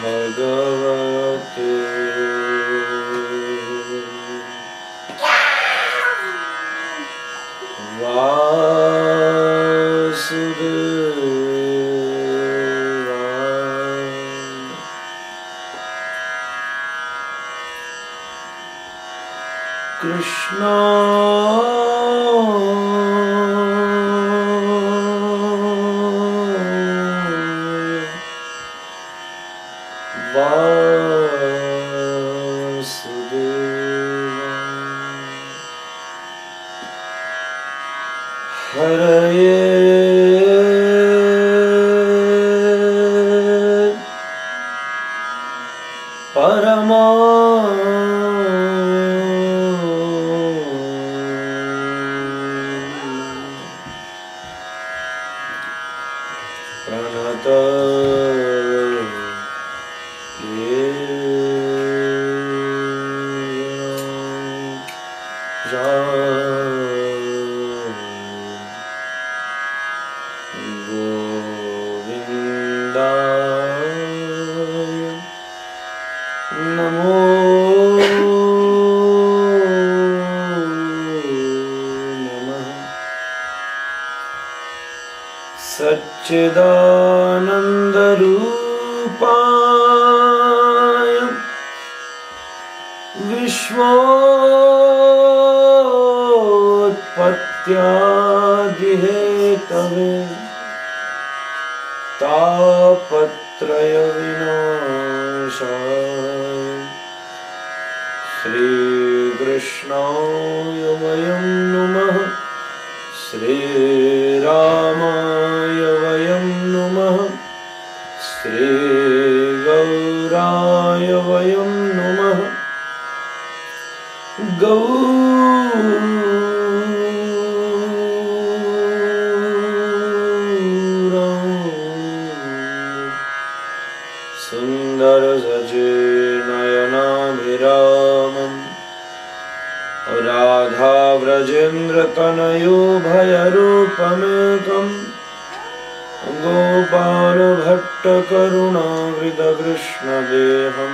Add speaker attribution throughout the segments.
Speaker 1: भगवते वासुदेवाय। कृष्ण हरये परमा प्रणत सच्चिदानन्दरूपाय विश्वोत्पत्त्यादिहेतवे तापत्रयविनाशाय श्रीकृष्णाय वयं नमः। श्रीरामाय वयं नमः। श्रीगौराय वयं नमः। सुन्दरसचेनयनाभिरामं राधाव्रजेन्द्रतनयो भयरूपमेकं गोपालभट्टकरुणावृतकृष्णदेहं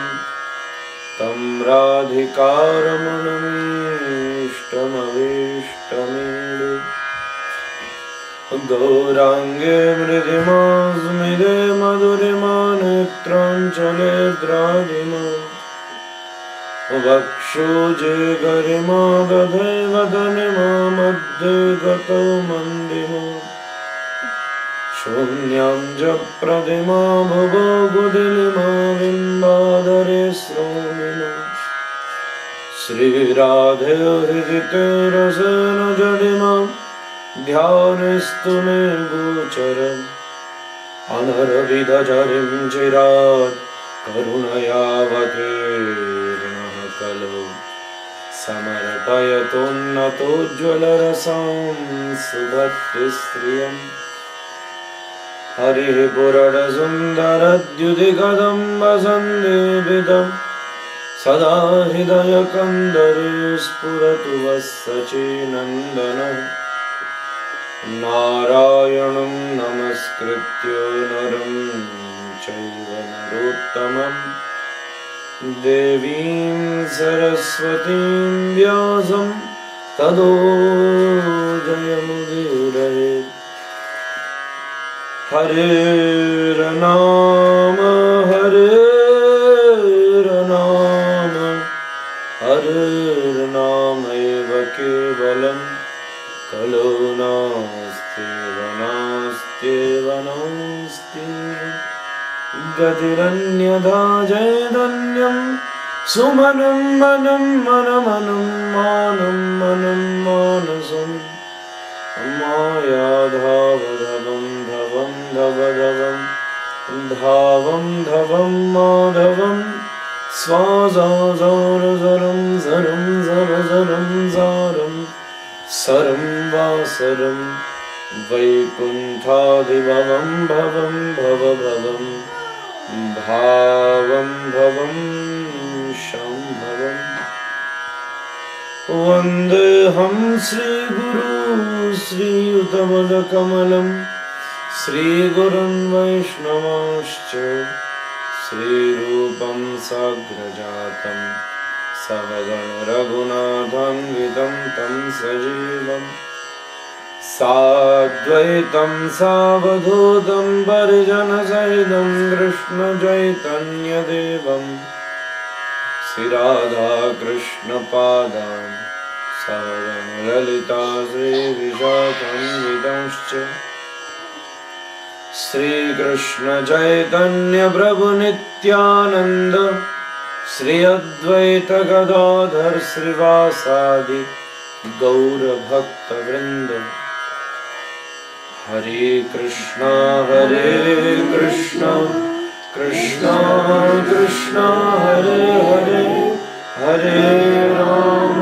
Speaker 1: तं राधिकारमणमीष्टमभीष्टमीडे गौराङ्गे मृदिमास्मिदे मधुरिमा नेत्राञ्चले द्राघिमा वक्षोजे गरिमा दधे वदनिमा मध्ये गतो मन्दिमा शून्यं च प्रतिमा भुवो गुदिलिमा बिम्बाधरे श्रोमिमा श्रीराधे हृदिते रसेन जडिमा ध्यानस्तु मे गोचरम् अनरविधचरिं चिरात् करुणयावतीर्णः खलु समर्पयतोन्नतोज्ज्वलरसां सुभक्तिस्त्रियम् हरिः पुरडसुन्दरद्युतिकदम्बसन्देवितं सदा हृदयकन्दरे स्फुरतु वः सचीनन्दनः नारायणं नमस्कृत्य नरं चैव नरोत्तमं देवीं सरस्वतीं व्यासं ततो जयमुदीरयेत्। हरेर्नाम हरेर्नाम हरेर्नामैव केवलं कलो नास्त्येव नास्त्येव नास्ति गतिरन्यथा चैतन्यं सुमनं मनं मनमनं मानं मनं मानसं मायाधावधवं धवं धवधवं धावं धवं माधवं स्वाजाजारजरं जरं जरजरं जारं सरं वासरं वैकुण्ठादिभवं भवं भवभवं भावं भवं शम्भवम्। वन्देऽहं श्रीगुरु श्रीयुतपदकमलं श्रीगुरुन् वैष्णवांश्च श्रीरूपं साग्रजातं सहगण रघुनाथान्वितं तं सजीवं साद्वैतं सावधूतं परिजनसहितं कृष्णचैतन्यदेवं श्रीराधाकृष्णपादान् सहगण ललिता श्रीविशाखान्वितंश्च श्रीकृष्ण चैतन्य प्रभु नित्यानंद श्री अद्वैत गदाधर श्रीवासादि गौर भक्त वृंद। हरे कृष्णा कृष्णा कृष्णा हरे हरे, हरे राम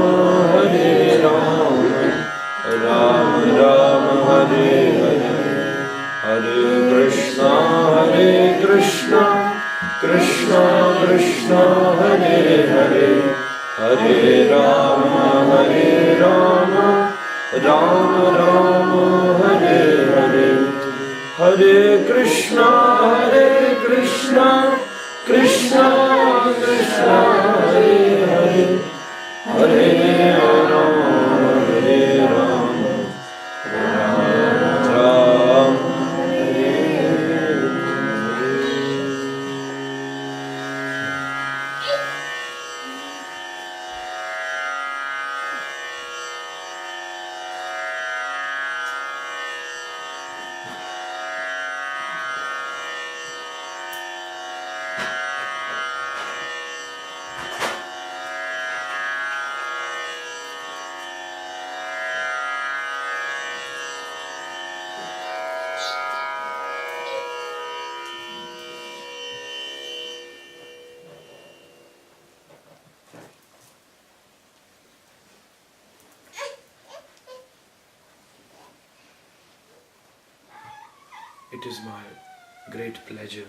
Speaker 1: राम राम हरे हरे। हरे कृष्णा कृष्णा कृष्णा हरे हरे, हरे राम राम राम हरे हरे। हरे कृष्णा कृष्णा कृष्णा हरे हरे, हरे Ram Ram Ram Hare Hare. It is my great pleasure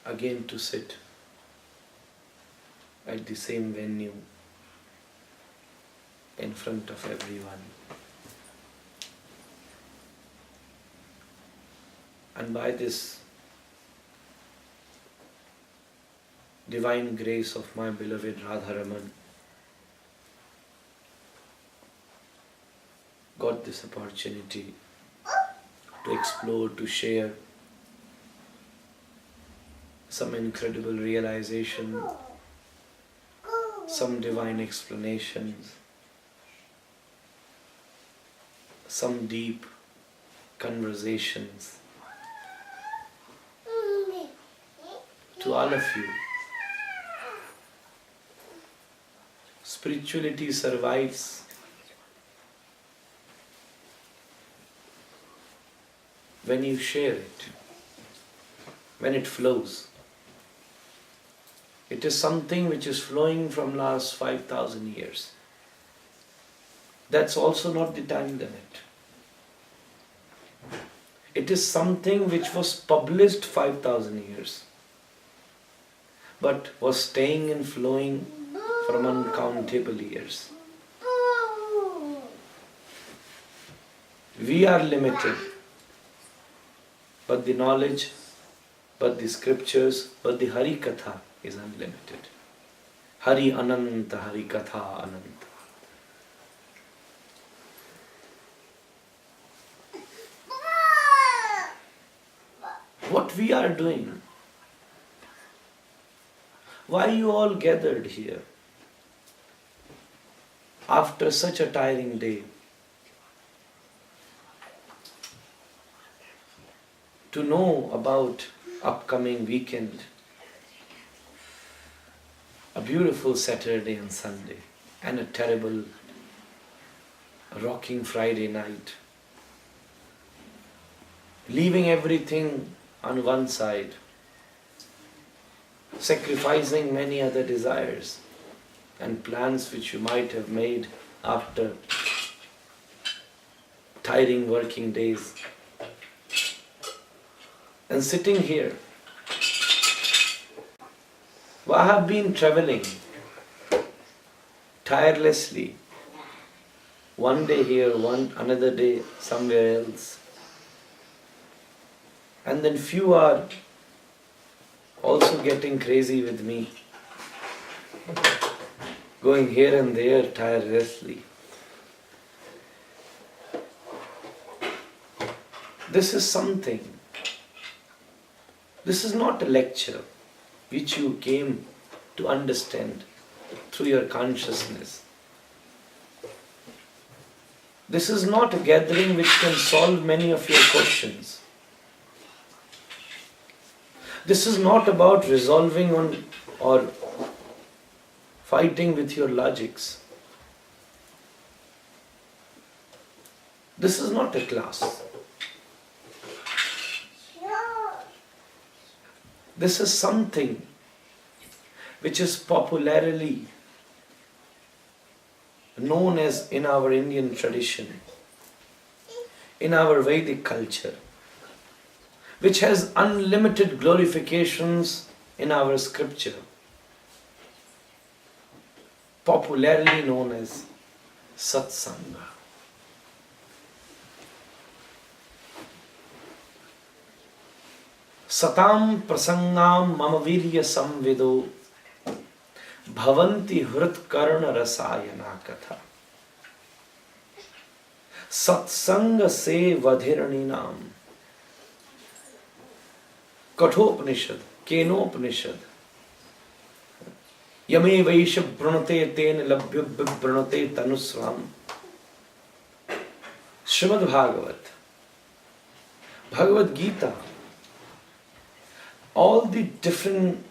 Speaker 1: again to sit at the same venue in front of everyone, and by this divine grace of my beloved Radharaman, got this opportunity to explore, to share some incredible realization, some divine explanations, some deep conversations to all of you. Spirituality survives when you share it, when it flows. It is something which is flowing from last 5,000 years. That's also not the time limit. It is something which was published 5,000 years, but was staying and flowing from uncountable years. We are limited, but the knowledge, but the scriptures, but the Hari Katha is unlimited. Hari Ananta, Hari Katha Ananta. What we are doing, why you all gathered here after such a tiring day, to know about upcoming weekend, a beautiful Saturday and Sunday, and a terrible rocking Friday night, leaving everything on one side, sacrificing many other desires and plans which you might have made after tiring working days, and sitting here. I have been traveling tirelessly One day here, another day somewhere else. And then few are also getting crazy with me, going here and there tirelessly. This is something. This is not a lecture which you came to understand through your consciousness. This is not a gathering which can solve many of your questions. This is not about resolving on or fighting with your logics. This is not a class. This is something which is popularly known as in our Indian tradition, in our Vedic culture, which has unlimited glorifications in our scripture, popularly known as Satsanga. Satam prasangam mama virya samvido bhavanti hrutkarna rasayana katha. Satsanga se vadhiraninam. Kathopanishad, Kenopanishad. Yame vaisha brunate ten labhya brunate tanusram. Srimad Bhagavat, Bhagavad Gita, all the different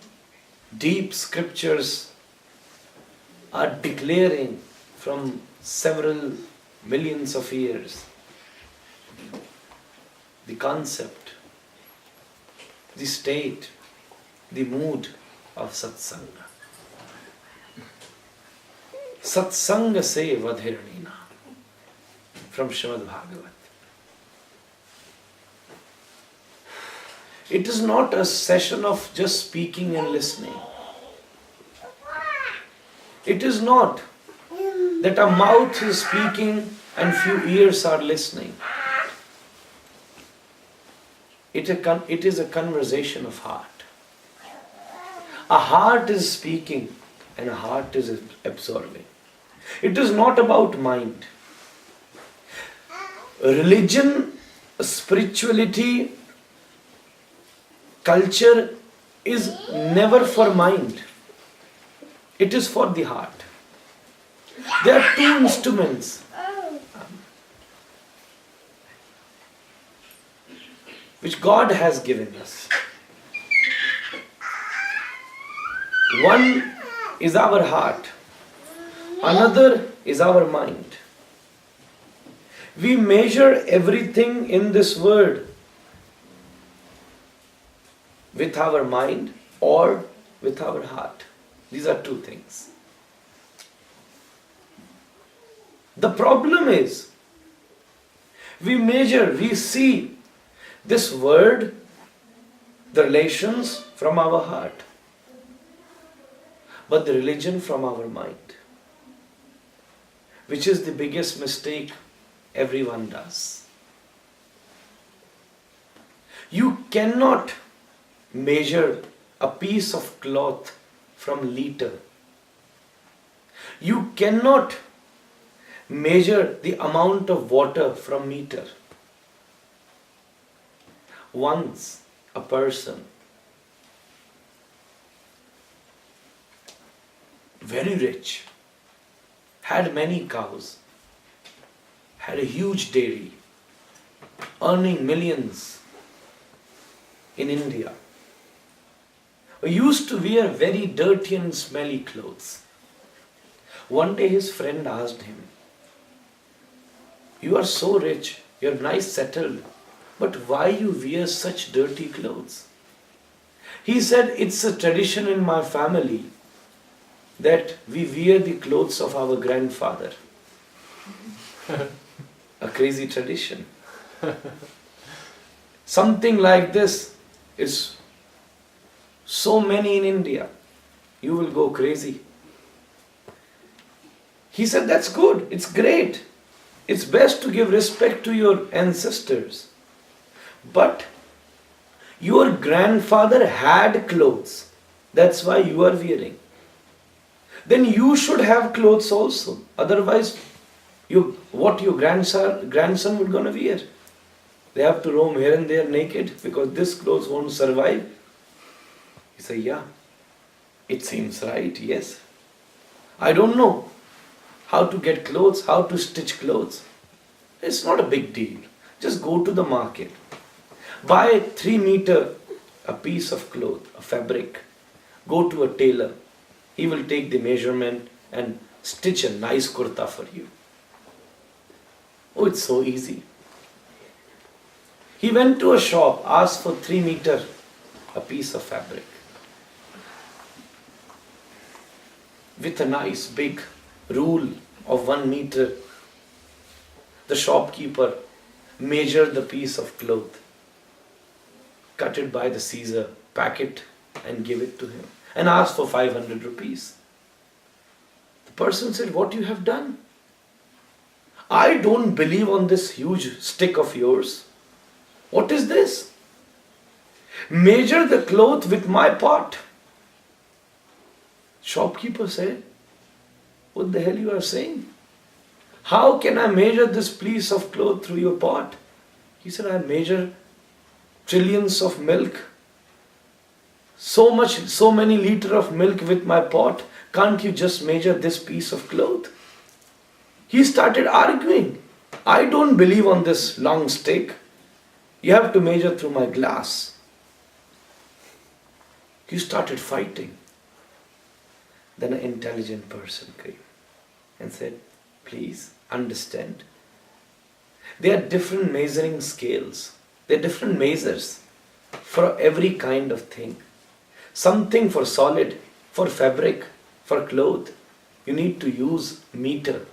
Speaker 1: deep scriptures are declaring from several millions of years the concept, the state, the mood of Satsanga. Satsanga se vadhiranina, from Srimad Bhagavat. It is not a session of just speaking and listening. It is not that a mouth is speaking and few ears are listening. It is a conversation of heart. A heart is speaking and a heart is absorbing. It is not about mind. Religion, spirituality, culture is never for mind. It is for the heart. There are two instruments which God has given us. One is our heart, another is our mind. We measure everything in this world with our mind or with our heart. These are two things. The problem is, we see this world, the relations from our heart, but the religion from our mind, which is the biggest mistake everyone does. You cannot measure a piece of cloth from liter. You cannot measure the amount of water from meter. Once a person, very rich, had many cows, had a huge dairy, earning millions in India. He used to wear very dirty and smelly clothes. One day his friend asked him, "You are so rich, you are nice settled, but why you wear such dirty clothes?" He said, "It's a tradition in my family that we wear the clothes of our grandfather." A crazy tradition. Something like this is so many in India. You will go crazy. He said, "That's good, it's great. It's best to give respect to your ancestors. But your grandfather had clothes. That's why you are wearing. Then you should have clothes also. Otherwise, what your grandson would gonna wear? They have to roam here and there naked because this clothes won't survive. You say, yeah, it seems right, yes. I don't know how to get clothes, how to stitch clothes. It's not a big deal. Just go to the market. Buy 3 meter a piece of cloth, a fabric. Go to a tailor. He will take the measurement and stitch a nice kurta for you. Oh, it's so easy. He went to a shop, asked for 3 meter a piece of fabric. With a nice big rule of 1 meter, the shopkeeper measured the piece of cloth, cut it by the scissor, pack it and give it to him, and asked for 500 rupees. The person said, what you have done? I don't believe on this huge stick of yours. What is this? Measure the cloth with my pot. Shopkeeper said, what the hell you are saying? How can I measure this piece of cloth through your pot? He said, I measure trillions of milk. So many liters of milk with my pot. Can't you just measure this piece of cloth? He started arguing. I don't believe on this long stick. You have to measure through my glass. He started fighting. Then an intelligent person came and said, please understand. There are different measuring scales. There are different measures for every kind of thing. Something for solid, for fabric, for cloth, you need to use meter.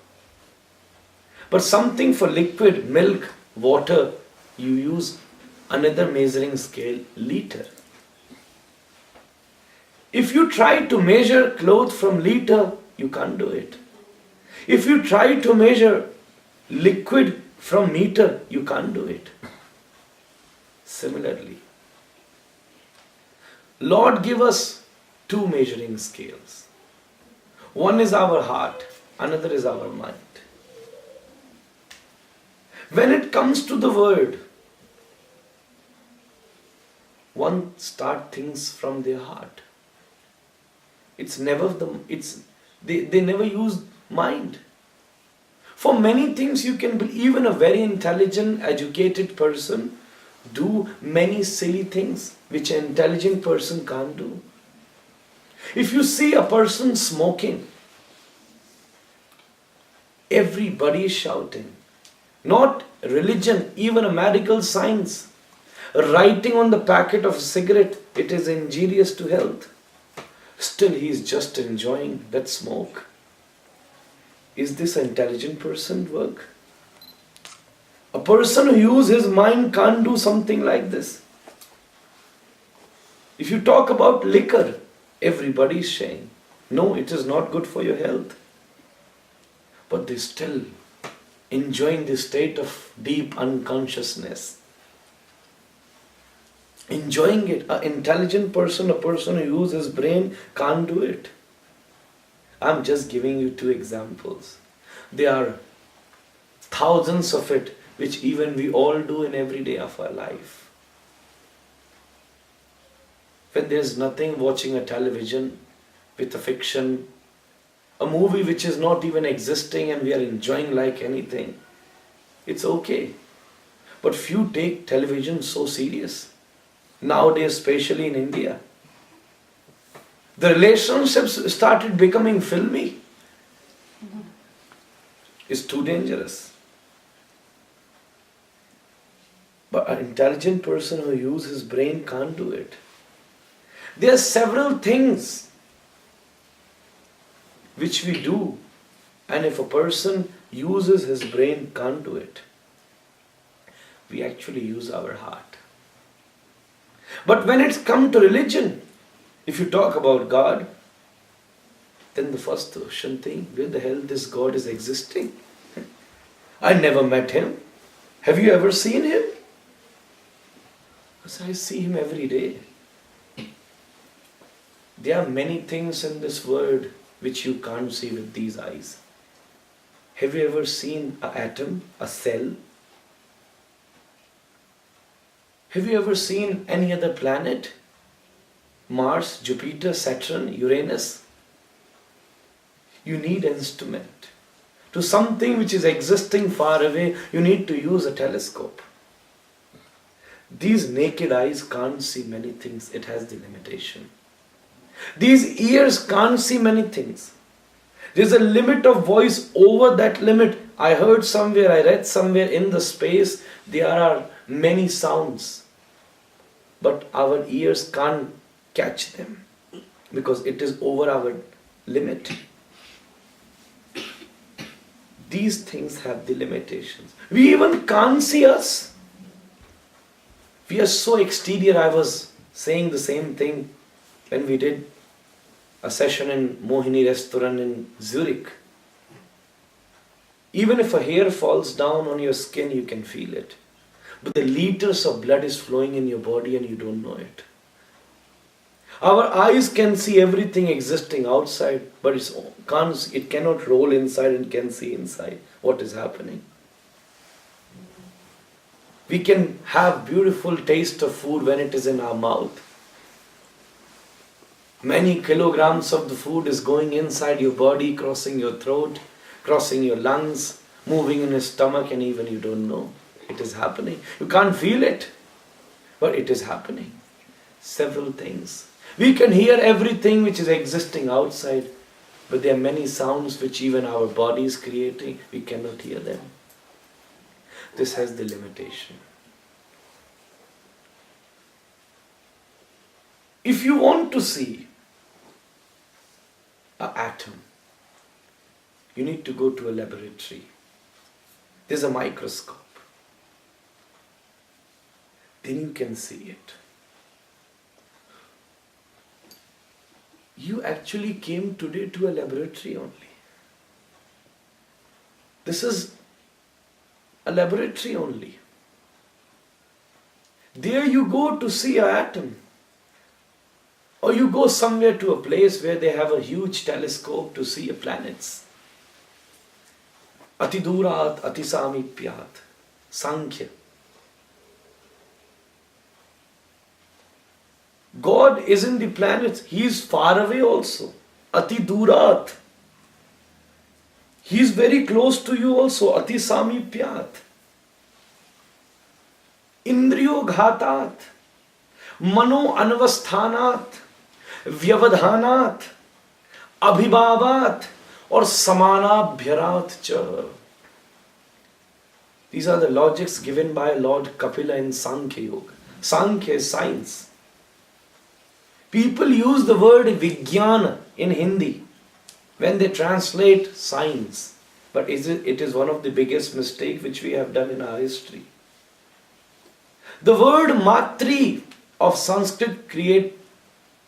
Speaker 1: But something for liquid, milk, water, you use another measuring scale, liter. If you try to measure cloth from liter, you can't do it. If you try to measure liquid from meter, you can't do it. Similarly, Lord give us 2 measuring scales. One is our heart, another is our mind. When it comes to the word, one start things from their heart. It's never they never use mind. For many things you can believe. Even a very intelligent, educated person do many silly things which an intelligent person can't do. If you see a person smoking, everybody is shouting. Not religion, even a medical science. Writing on the packet of a cigarette, it is injurious to health. Still he is just enjoying that smoke. Is this an intelligent person work? A person who uses his mind can't do something like this. If you talk about liquor, everybody is saying, no, it is not good for your health. But they still enjoying the state of deep unconsciousness. Enjoying it. An intelligent person, a person who uses his brain, can't do it. I'm just giving you 2 examples. There are thousands of it, which even we all do in every day of our life. When there's nothing, watching a television with a fiction, a movie which is not even existing and we are enjoying like anything, it's okay. But few take television so serious. Nowadays, especially in India, the relationships started becoming filmy. It's too dangerous. But an intelligent person who uses his brain can't do it. There are several things which we do, and if a person uses his brain, can't do it. We actually use our heart. But when it's come to religion, if you talk about God, then the first question thing, where the hell this God is existing? I never met him. Have you ever seen him? I said, I see him every day. There are many things in this world which you can't see with these eyes. Have you ever seen an atom, a cell? Have you ever seen any other planet? Mars, Jupiter, Saturn, Uranus? You need an instrument. To something which is existing far away, you need to use a telescope. These naked eyes can't see many things. It has the limitation. These ears can't see many things. There's a limit of voice. Over that limit, I heard somewhere, I read somewhere, in the space, there are many sounds. But our ears can't catch them because it is over our limit. These things have the limitations. We even can't see us. We are so exterior. I was saying the same thing when we did a session in Mohini restaurant in Zurich. Even if a hair falls down on your skin, you can feel it. But the liters of blood is flowing in your body and you don't know it. Our eyes can see everything existing outside, but it cannot roll inside and can see inside what is happening. We can have beautiful taste of food when it is in our mouth. Many kilograms of the food is going inside your body, crossing your throat, crossing your lungs, moving in your stomach, and even you don't know. It is happening. You can't feel it, but it is happening. Several things. We can hear everything which is existing outside, but there are many sounds which even our body is creating. We cannot hear them. This has the limitation. If you want to see an atom, you need to go to a laboratory. There's a microscope. Then you can see it. You actually came today to a laboratory only. This is a laboratory only. There you go to see an atom. Or you go somewhere to a place where they have a huge telescope to see planets. Ati durat, ati samipyat, Sankhya. God is in the planets. He is far away also. Ati durat. He is very close to you also. Ati samipyat. Indriyo ghatat. Mano anvasthanat. Vyavadhanat. Abhibavat. Or samanabhyarat cha. These are the logics given by Lord Kapila in Sankhya Yoga. Sankhya is science. People use the word Vijnana in Hindi when they translate science. But it is one of the biggest mistakes which we have done in our history. The word Matri of Sanskrit create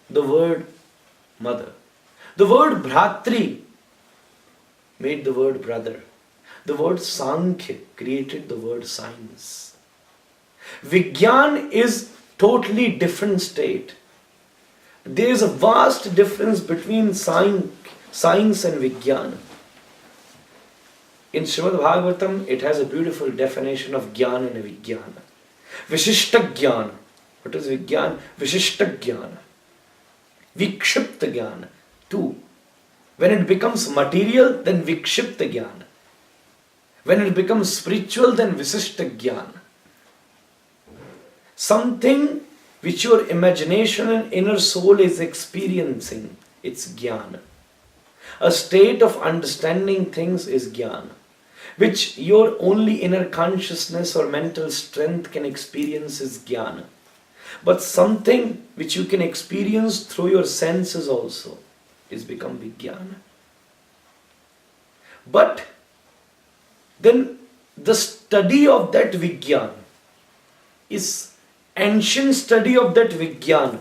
Speaker 1: the word mother. The word Bhratri made the word brother. The word Sankhya created the word science. Vijnan is totally different state. There is a vast difference between science and Vijnana. In Srimad Bhagavatam, it has a beautiful definition of Jnana and Vijnana. Vishishta Jnana. What is Vijnana? Vishishta Jnana. Vikshipta Jnana. Two. When it becomes material, then Vikshipta Jnana. When it becomes spiritual, then Visishta Jnana. Something which your imagination and inner soul is experiencing, it's jnana. A state of understanding things is jnana, which your only inner consciousness or mental strength can experience is jnana. But something which you can experience through your senses also is become vijnana. But then the study of that vijnana is ancient study of that Vijnana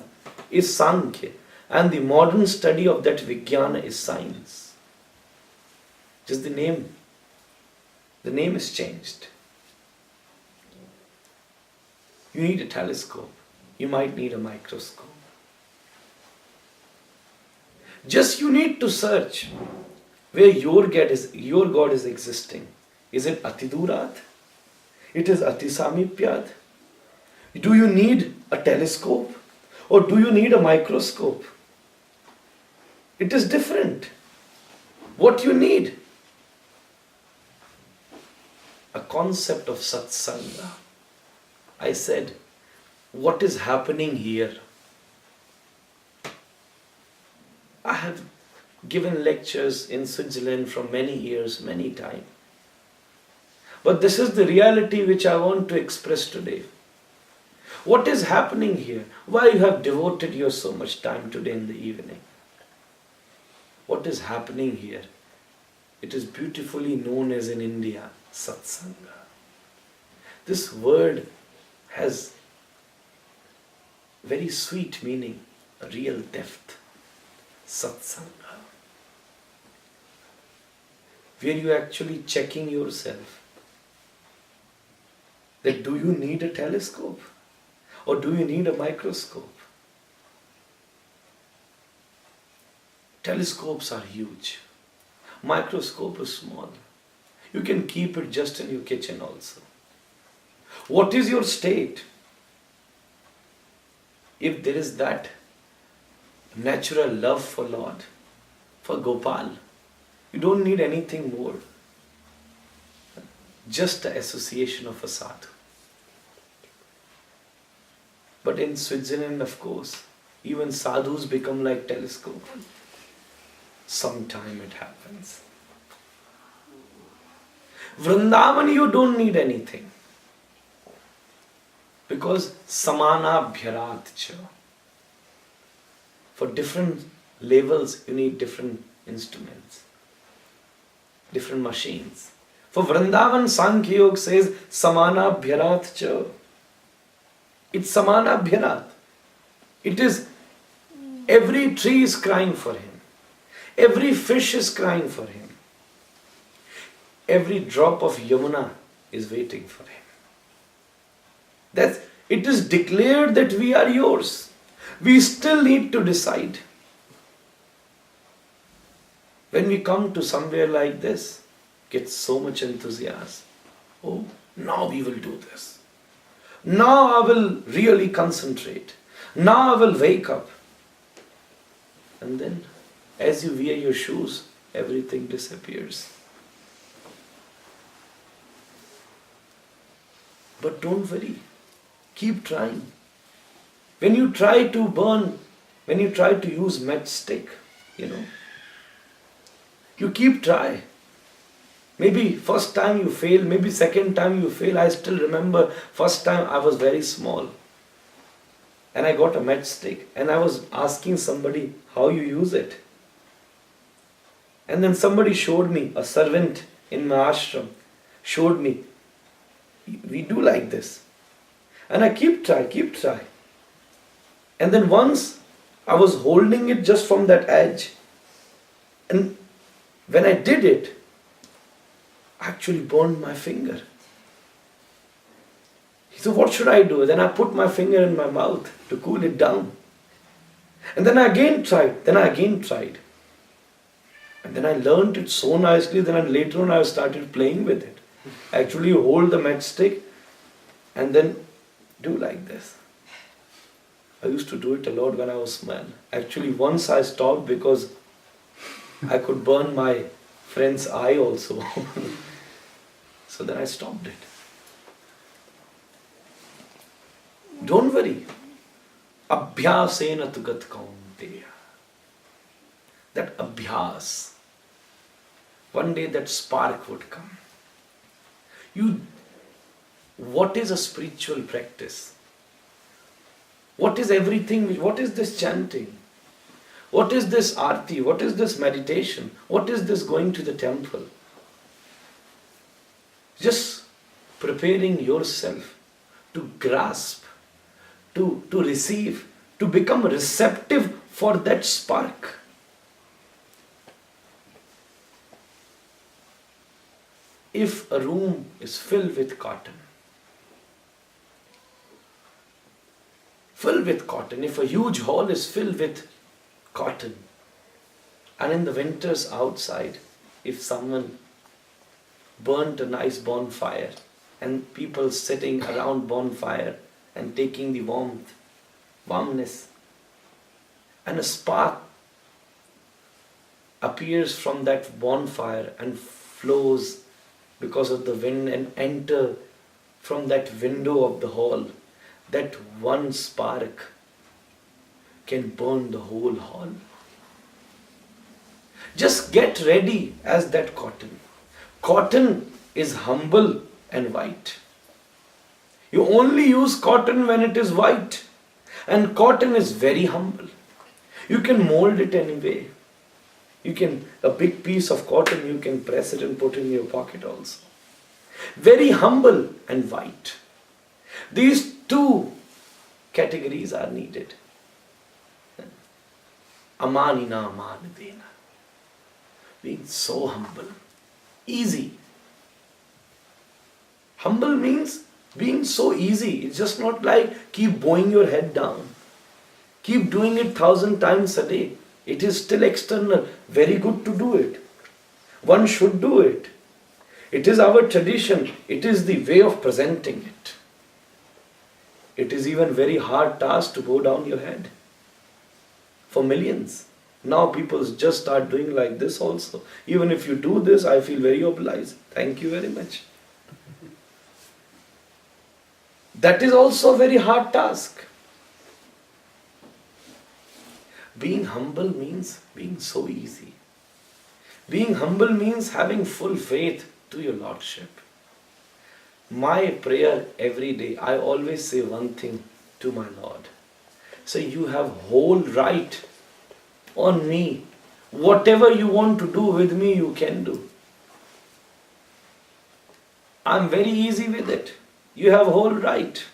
Speaker 1: is Sankhya, and the modern study of that Vijnana is science. Just the name. The name is changed. You need a telescope. You might need a microscope. Just you need to search where your God is existing. Is it Atidurat? It is Atisamipyat? Do you need a telescope? Or do you need a microscope? It is different. What you need? A concept of Satsanga. I said, what is happening here? I have given lectures in Switzerland for many years, many times. But this is the reality which I want to express today. What is happening here? Why you have devoted your so much time today in the evening? What is happening here? It is beautifully known as in India, Satsanga. This word has very sweet meaning, a real depth. Satsanga. Where you actually checking yourself. That do you need a telescope? Or do you need a microscope? Telescopes are huge. Microscope is small. You can keep it just in your kitchen also. What is your state? If there is that natural love for Lord, for Gopal, you don't need anything more. Just the association of a sadhu. But in Switzerland, of course, even sadhus become like telescope. Sometime it happens. Vrindavan, you don't need anything. Because samana bhyarat cha. For different levels, you need different instruments, different machines. For Vrindavan, Sankhya Yoga says samana bhyarat cha. It's samana bhyarat. It is every tree is crying for him. Every fish is crying for him. Every drop of Yamuna is waiting for him. It is declared that we are yours. We still need to decide. When we come to somewhere like this, get so much enthusiasm. Oh, now we will do this. Now I will really concentrate. Now I will wake up. And then, as you wear your shoes, everything disappears. But don't worry. Keep trying. When you try to burn, when you try to use matchstick, you keep trying. Maybe first time you fail, maybe second time you fail. I still remember first time I was very small. And I got a matchstick and I was asking somebody how you use it. And then somebody showed me, a servant in my ashram, showed me, we do like this. And I keep try. And then once I was holding it just from that edge. And when I did it, I actually burned my finger. He said, what should I do? Then I put my finger in my mouth to cool it down. And then I again tried. And then I learned it so nicely. Then later on I started playing with it. Actually, you hold the matchstick and then do like this. I used to do it a lot when I was small. Actually, once I stopped because I could burn my friend's eye also. So then I stopped it. Don't worry. Abhyasena tu gat kaunteya. That abhyas. One day that spark would come. What is a spiritual practice? What is everything? What is this chanting? What is this arti? What is this meditation? What is this going to the temple? Just preparing yourself to grasp, to receive, to become receptive for that spark. if a room is filled with cotton, if a huge hall is filled with cotton, and in the winters outside, if someone burnt a nice bonfire and people sitting around bonfire and taking the warmness, and a spark appears from that bonfire and flows because of the wind and enter from that window of the hall, that one spark can burn the whole hall. Just get ready as that cotton. Cotton is humble and white. You only use cotton when it is white. And cotton is very humble. You can mold it anyway. A big piece of cotton, you can press it and put in your pocket also. Very humble and white. These two categories are needed. Amanina amanadena. Being so humble. Easy. Humble means being so easy. It's just not like keep bowing your head down. Keep doing it 1,000 times a day. It is still external. Very good to do it. One should do it. It is our tradition. It is the way of presenting it. It is even very hard task to bow down your head. For millions. Now people just start doing like this also. Even if you do this, I feel very obliged. Thank you very much. That is also a very hard task. Being humble means being so easy. Being humble means having full faith to your Lordship. My prayer every day, I always say one thing to my Lord. So you have whole right on me. Whatever you want to do with me, you can do. I'm very easy with it. You have whole right.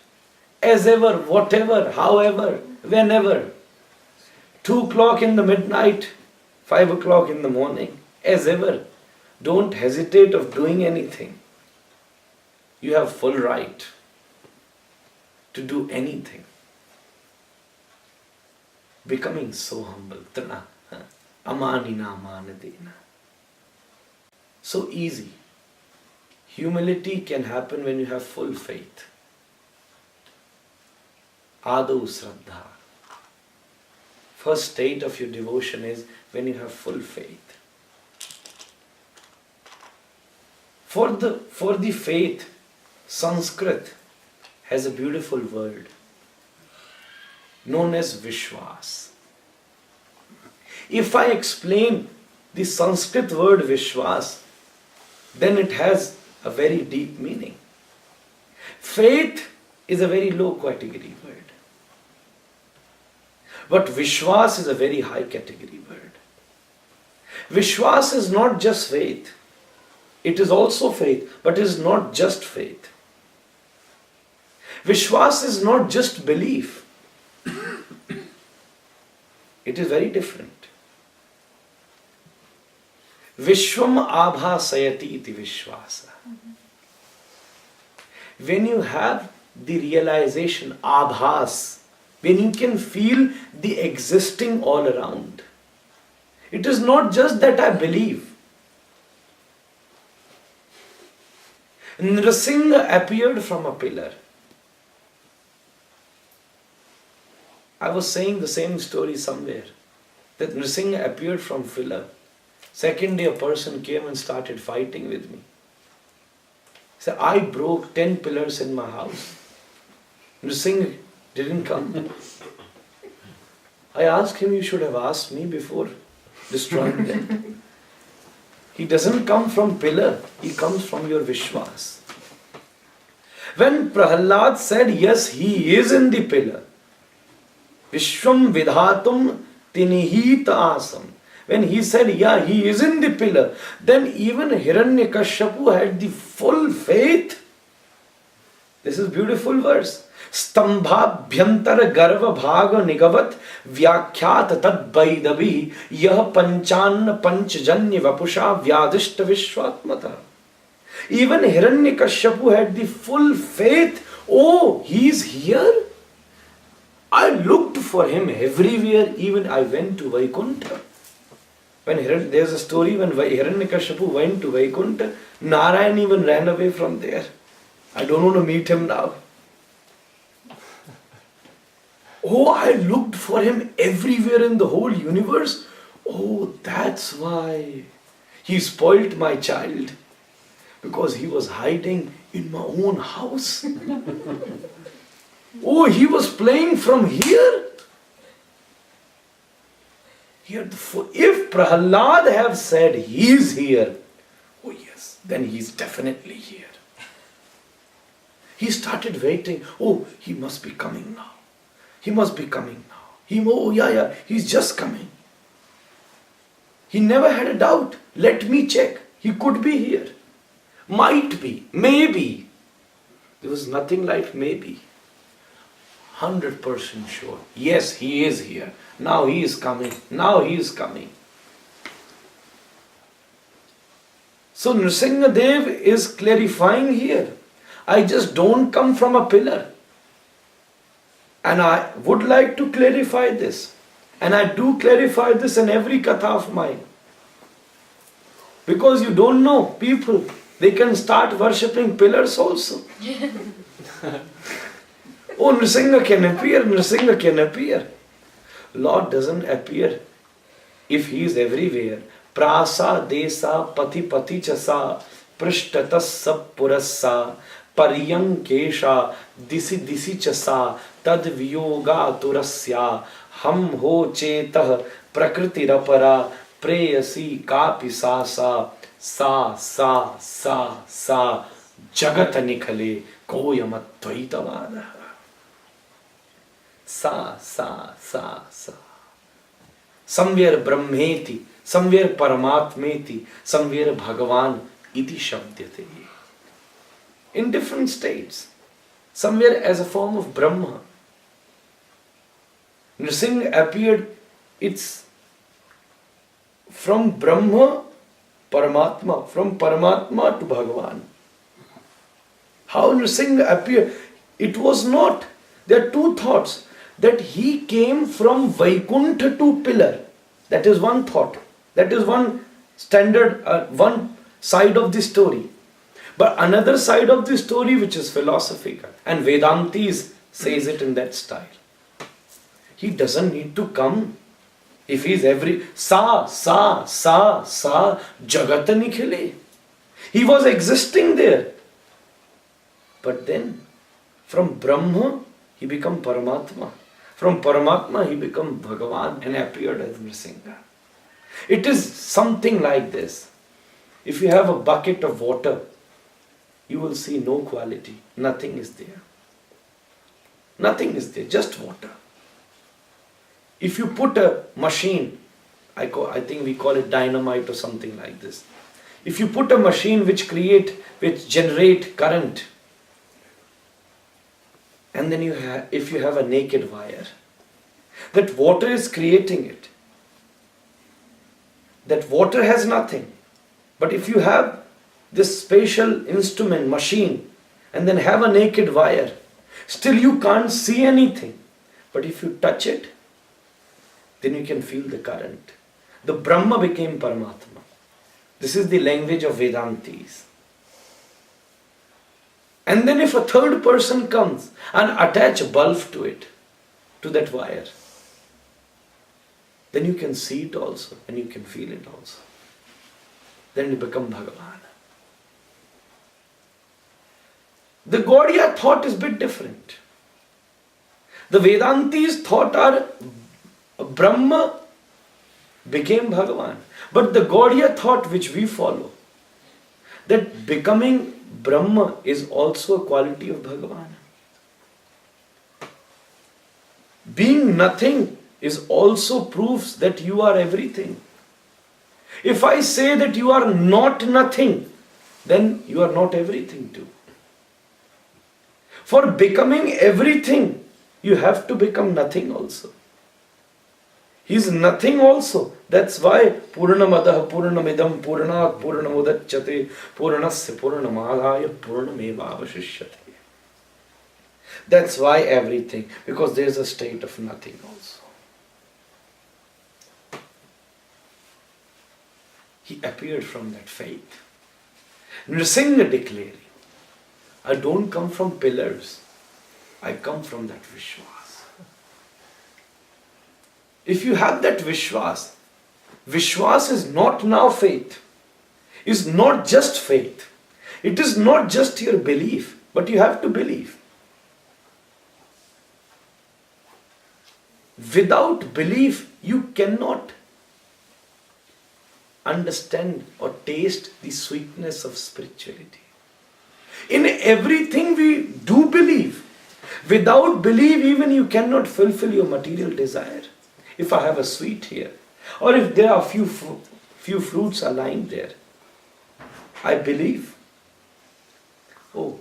Speaker 1: As ever, whatever, however, whenever. 2 o'clock in the midnight, 5 o'clock in the morning. As ever. Don't hesitate of doing anything. You have full right to do anything. Becoming so humble. Trana. Amanina amanadena. So easy. Humility can happen when you have full faith. Adau Shraddha. First state of your devotion is when you have full faith. For the faith, Sanskrit has a beautiful word known as Vishwas. If I explain the Sanskrit word Vishwas, then it has a very deep meaning. Faith is a very low category word. But Vishwas is a very high category word. Vishwas is not just faith. It is also faith, but it is not just faith. Vishwas is not just belief. It is very different. Vishwam abhasayati iti vishwasa. When you have the realization, abhas, when you can feel the existing all around. It is not just that I believe. Nrsimha appeared from a pillar. I was saying the same story somewhere. That Nrsimha appeared from pillar. Second day a person came and started fighting with me. He said, I broke 10 pillars in my house. Nrsimha didn't come. I asked him, you should have asked me before destroying them. He doesn't come from pillar, he comes from your Vishwas. When Prahlad said, yes, he is in the pillar, Vishwam vidhatum tinihita asam. When he said, yeah, he is in the pillar, then even Hiranyakashipu had the full faith. This is beautiful verse. Stambhabhyantar garva bhaga nigavat vyakhyat tad baidavi yah panchan panchjanya vapusha vyadishta vishwatmata. Even Hiranyakashipu had the full faith. Oh, he's here. I looked for him everywhere. Even I went to Vaikuntha. There's a story when Hiranyakashipu went to Vaikuntha, Narayan even ran away from there. I don't want to meet him now. Oh, I looked for him everywhere in the whole universe. Oh, that's why he spoilt my child. Because he was hiding in my own house. Oh, he was playing from here. If Prahlad have said he is here, oh yes, then he is definitely here. He started waiting. Oh, he must be coming now. He must be coming now. He's just coming. He never had a doubt. Let me check. He could be here. Might be. Maybe. There was nothing like maybe. 100% sure. Yes, he is here. Now he is coming. Now he is coming. So Nrsingadev is clarifying here. I just don't come from a pillar. And I would like to clarify this. And I do clarify this in every katha of mine. Because you don't know, people, they can start worshipping pillars also. Oh, Nrsinga can appear, Nrsinga can appear. Lord doesn't appear if he is everywhere. Prasa, desa, pati pati chasa, prishtatas sab purassa, paryankesha, disi disi chasa, tad viyoga turasya, ham ho chetah, prakriti rapara, preyasi kapi sasa, sa, jagat nikhale, koyamat tvaitavada. Sa. Somewhere Brahmeti, somewhere Paramatmeti, somewhere Bhagavan iti shabdyate. In different states. Somewhere as a form of Brahma. Nrsinga appeared, it's from Brahma, Paramatma, from Paramatma to Bhagavan. How Nrsinga appeared? It was not. There are two thoughts. That he came from Vaikuntha to pillar. That is one thought. That is one standard, one side of the story. But another side of the story which is philosophical. And Vedantis says it in that style. He doesn't need to come. If he is every... Sa, Jagat Nikhile. He was existing there. But then, from Brahma, he became Paramatma. From Paramatma, he became Bhagavan and appeared as Nrsinga. It is something like this. If you have a bucket of water, you will see no quality. Nothing is there. Nothing is there, just water. If you put a machine, I think we call it dynamite or something like this. If you put a machine which generate current, and then if you have a naked wire, that water is creating it. That water has nothing. But if you have this special instrument, machine, and then have a naked wire, still you can't see anything. But if you touch it, then you can feel the current. The Brahma became Paramatma. This is the language of Vedantis. And then if a third person comes and attach a bulb to it, to that wire, then you can see it also and you can feel it also. Then you become Bhagavan. The Gaudiya thought is a bit different. The Vedantis thought are Brahma became Bhagavan. But the Gaudiya thought which we follow, that becoming Brahma is also a quality of Bhagavan. Being nothing is also proves that you are everything. If I say that you are not nothing, then you are not everything too. For becoming everything, you have to become nothing also. He is nothing also. That's why Purnamadaha Purnamidam Purnat Purnamudachyate Purnasya Purnamadaya Purnameva Avashishyate. That's why everything, because there is a state of nothing also. He appeared from that faith. Nrsimha declaring, I don't come from pillars, I come from that Vishwas. If you have that Vishwas, Vishwas is not now faith, is not just faith. It is not just your belief, but you have to believe. Without belief, you cannot understand or taste the sweetness of spirituality. In everything we do believe. Without belief, even you cannot fulfill your material desire. If I have a sweet here, or if there are few fruits are lying there, I believe, oh,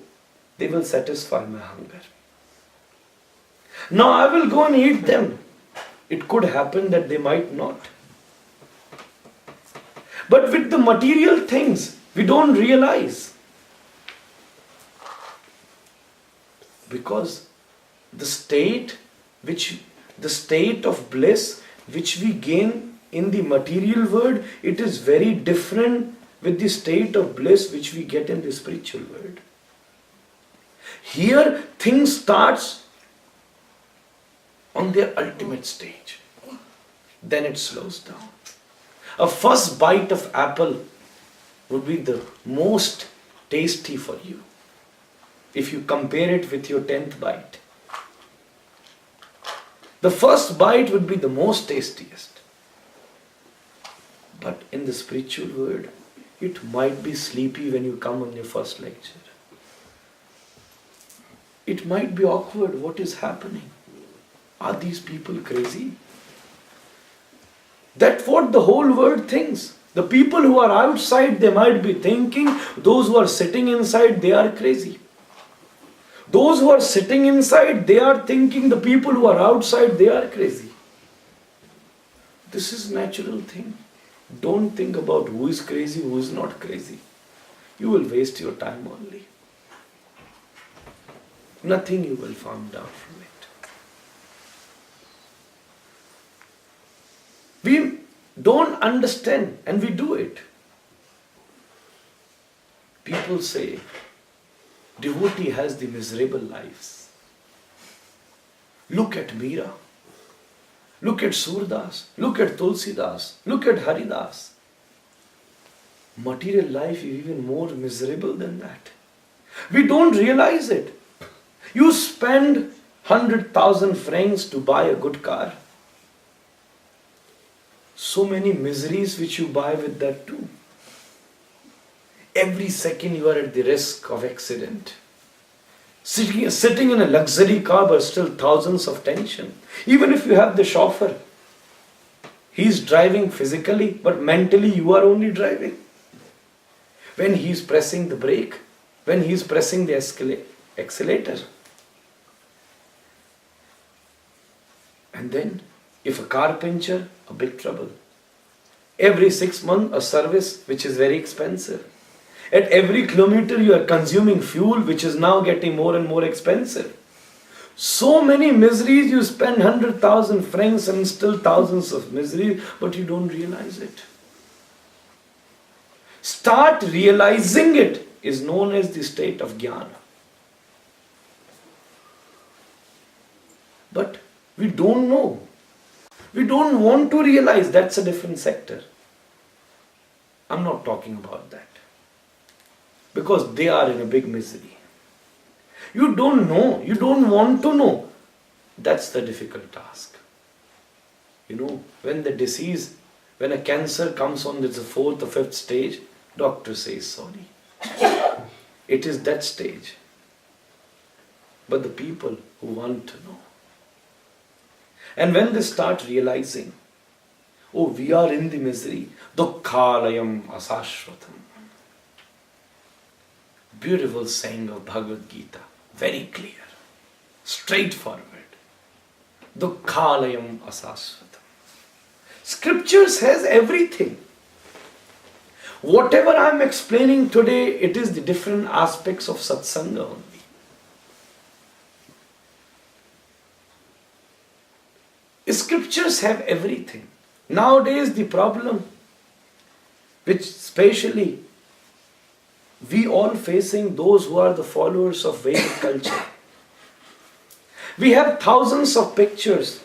Speaker 1: they will satisfy my hunger. Now I will go and eat them. It could happen that they might not. But with the material things, we don't realize. Because the state of bliss which we gain in the material world, it is very different with the state of bliss which we get in the spiritual world. Here things starts on their ultimate stage. Then it slows down. A first bite of apple would be the most tasty for you if you compare it with your 10th bite. The first bite would be the most tastiest. But in the spiritual world, it might be sleepy when you come on your first lecture. It might be awkward. What is happening? Are these people crazy? That's what the whole world thinks. The people who are outside, they might be thinking, those who are sitting inside, they are crazy. Those who are sitting inside, they are thinking the people who are outside, they are crazy. This is natural thing. Don't think about who is crazy, who is not crazy. You will waste your time only. Nothing you will find out from it. We don't understand and we do it. People say, devotee has the miserable lives. Look at Meera. Look at Surdas. Look at Tulsidas. Look at Haridas. Material life is even more miserable than that. We don't realize it. You spend 100,000 francs to buy a good car. So many miseries which you buy with that too. Every second you are at the risk of accident. Sitting in a luxury car, but still thousands of tension. Even if you have the chauffeur, he is driving physically, but mentally you are only driving. When he is pressing the brake, when he is pressing the accelerator. And then, if a car puncture, a big trouble. Every 6 months, a service which is very expensive. At every kilometer, you are consuming fuel which is now getting more and more expensive. So many miseries, you spend 100,000 francs and still thousands of miseries, but you don't realize it. Start realizing it is known as the state of jnana. But we don't know. We don't want to realize. That's a different sector. I'm not talking about that. Because they are in a big misery. You don't know. You don't want to know. That's the difficult task. You know, when the disease, when a cancer comes on its 4th or 5th stage, doctor says sorry. It is that stage. But the people who want to know. And when they start realizing, oh, we are in the misery, dukkhalayam asashvatam. Beautiful saying of Bhagavad Gita, very clear, straightforward. Dukkhalayam asashvatam. Scriptures has everything. Whatever I am explaining today, it is the different aspects of Satsanga only. Scriptures have everything. Nowadays the problem, which especially we all facing, those who are the followers of Vedic culture. We have thousands of pictures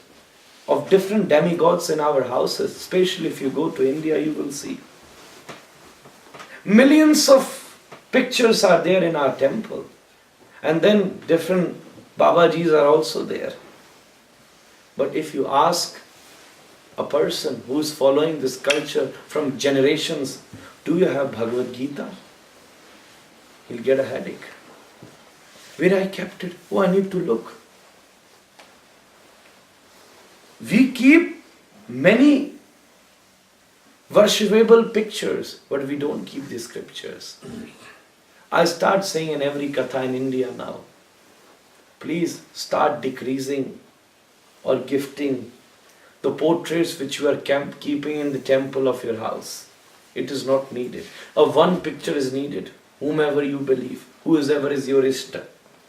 Speaker 1: of different demigods in our houses. Especially if you go to India, you will see. Millions of pictures are there in our temple. And then different Babajis are also there. But if you ask a person who is following this culture from generations, do you have Bhagavad Gita? He'll get a headache. Where I kept it? Oh, I need to look. We keep many worshipable pictures, but we don't keep the scriptures. I start saying in every katha in India now, please start decreasing or gifting the portraits which you are keeping in the temple of your house. It is not needed. One picture is needed. Whomever you believe, whoever is your Ishta,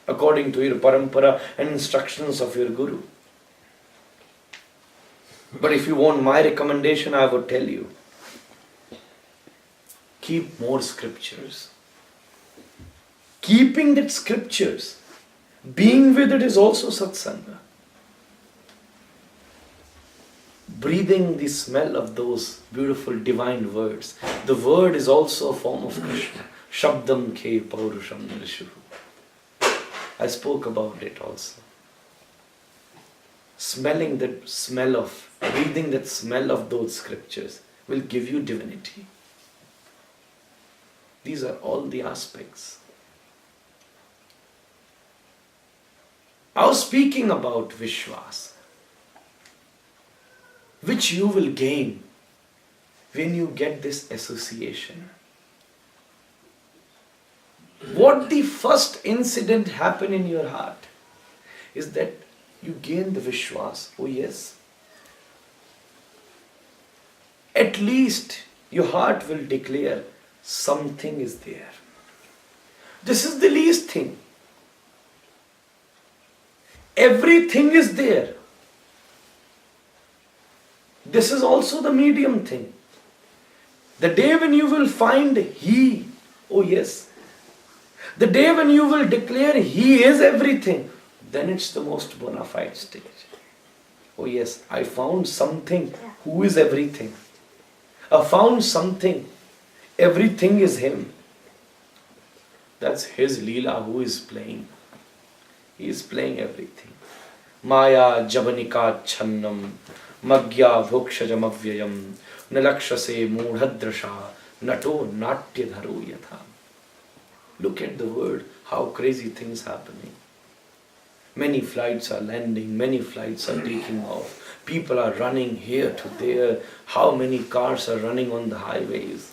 Speaker 1: according to your parampara and instructions of your Guru. But if you want my recommendation, I would tell you, keep more scriptures. Keeping that scriptures, being with it is also satsanga. Breathing the smell of those beautiful divine words. The word is also a form of Krishna. Shabdam ke paurusham nrishuhu. I spoke about it also. Smelling that smell of, breathing that smell of those scriptures will give you divinity. These are all the aspects. I was speaking about Vishwas, which you will gain when you get this association. What the first incident happened in your heart is that you gain the Vishwas. Oh yes. At least your heart will declare something is there. This is the least thing. Everything is there. This is also the medium thing. The day when you will find He, oh yes, the day when you will declare He is everything, then it's the most bona fide stage. Oh yes, I found something who is everything. I found something. Everything is Him. That's His Leela who is playing. He is playing everything. Maya jabanika channam magya bhokshajam avyayam nalakshase mudhadrasha nato natya dharu yatha. Look at the world, how crazy things happening. Many flights are landing, many flights are taking off. People are running here to there. How many cars are running on the highways?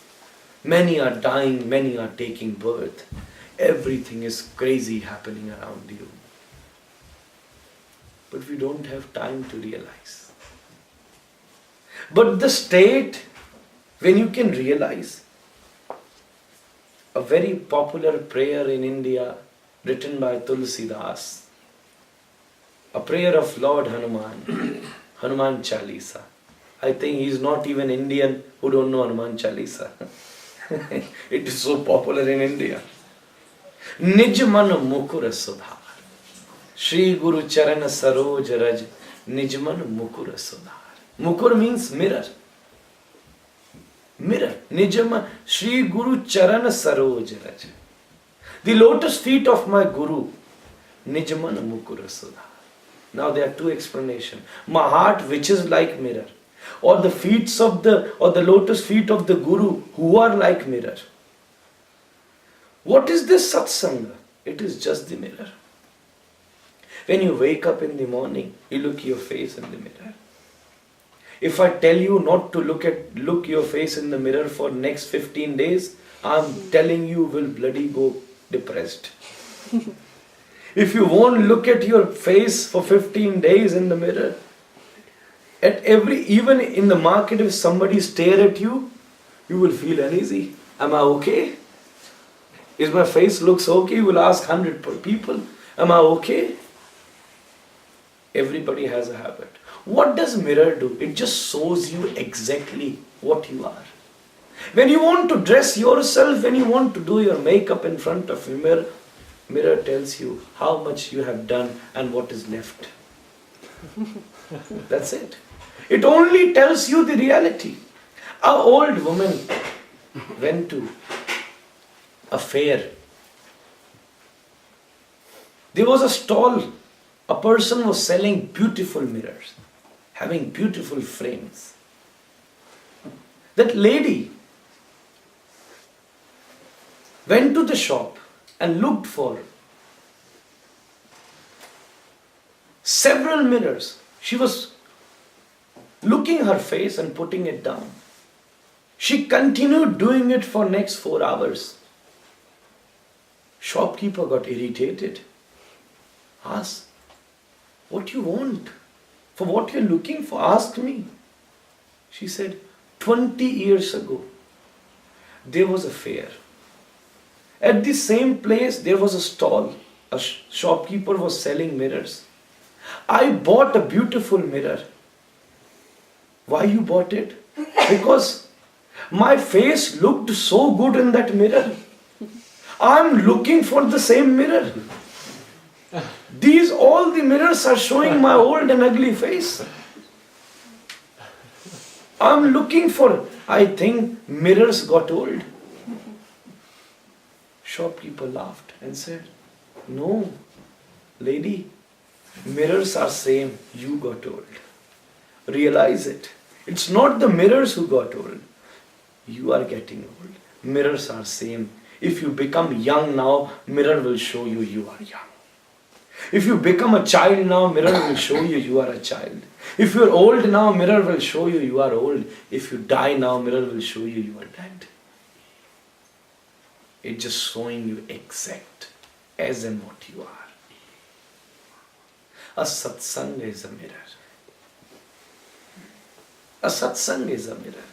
Speaker 1: Many are dying, many are taking birth. Everything is crazy happening around you. But we don't have time to realize. But the state, when you can realize, a very popular prayer in India written by Tulsidas, a prayer of Lord Hanuman, Hanuman Chalisa. I think he is not even Indian who don't know Hanuman Chalisa. It is so popular in India. Nij man mukur sudhar. Shri Guru Charana Saroj Raj Nij man mukur sudhar. Mukur means mirror. Mirror. Nijama Shri Guru Charana Saroj Raj. The lotus feet of my Guru. Nijman mukur sudhar. Now there are two explanations. My heart which is like mirror. Or the feet of the lotus feet of the Guru who are like mirror. What is this satsanga? It is just the mirror. When you wake up in the morning, you look your face in the mirror. If I tell you not to look your face in the mirror for next 15 days, I'm telling you will bloody go depressed. If you won't look at your face for 15 days in the mirror, Even in the market, if somebody stare at you, you will feel uneasy. Am I okay? Is my face looks okay? You will ask 100 people, am I okay? Everybody has a habit. What does mirror do? It just shows you exactly what you are. When you want to dress yourself, when you want to do your makeup in front of a mirror, mirror tells you how much you have done and what is left. That's it. It only tells you the reality. An old woman went to a fair. There was a stall. A person was selling beautiful mirrors, having beautiful frames. That lady went to the shop and looked for several mirrors. She was looking her face and putting it down. She continued doing it for next 4 hours. Shopkeeper got irritated. Asked, what you want? For what you're looking for? Ask me. She said, 20 years ago, there was a fair. At the same place, there was a stall. A shopkeeper was selling mirrors. I bought a beautiful mirror. Why you bought it? Because my face looked so good in that mirror. I'm looking for the same mirror. All the mirrors are showing my old and ugly face. I'm looking for, I think mirrors got old. Shopkeeper laughed and said, no, lady, mirrors are same, you got old. Realize it. It's not the mirrors who got old. You are getting old. Mirrors are same. If you become young now, mirror will show you you are young. If you become a child now, mirror will show you you are a child. If you are old now, mirror will show you you are old. If you die now, mirror will show you you are dead. It's just showing you exact as and what you are. A satsanga is a mirror. A satsanga is a mirror.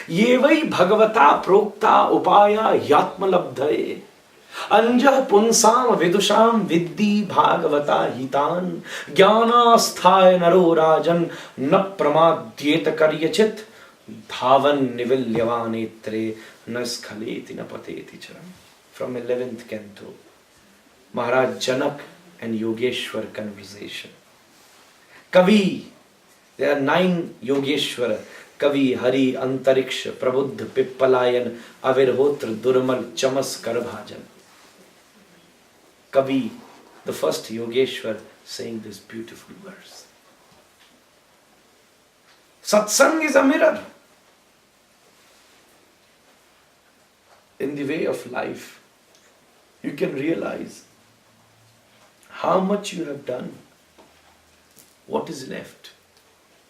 Speaker 1: Yevai bhagavata prokta upaya yatmalabdhaye anjah punsam vidusham viddi bhagavata hitan jnanasthaya naro rajan na pramadyeta karyachit dhavan nivilyavanetre naskhaleti napateti charam. From 11th canto, Maharaj Janak and Yogeshwar conversation. Kavi, there are 9 Yogeshwara. Kavi, Hari, Antariksha, Prabuddha, Pippalayan, Avirhotra, Durmal, Chamas, Karabhajan. Kavi, the first Yogeshwar, saying this beautiful verse. Satsang is a mirror. In the way of life, you can realize how much you have done, what is left,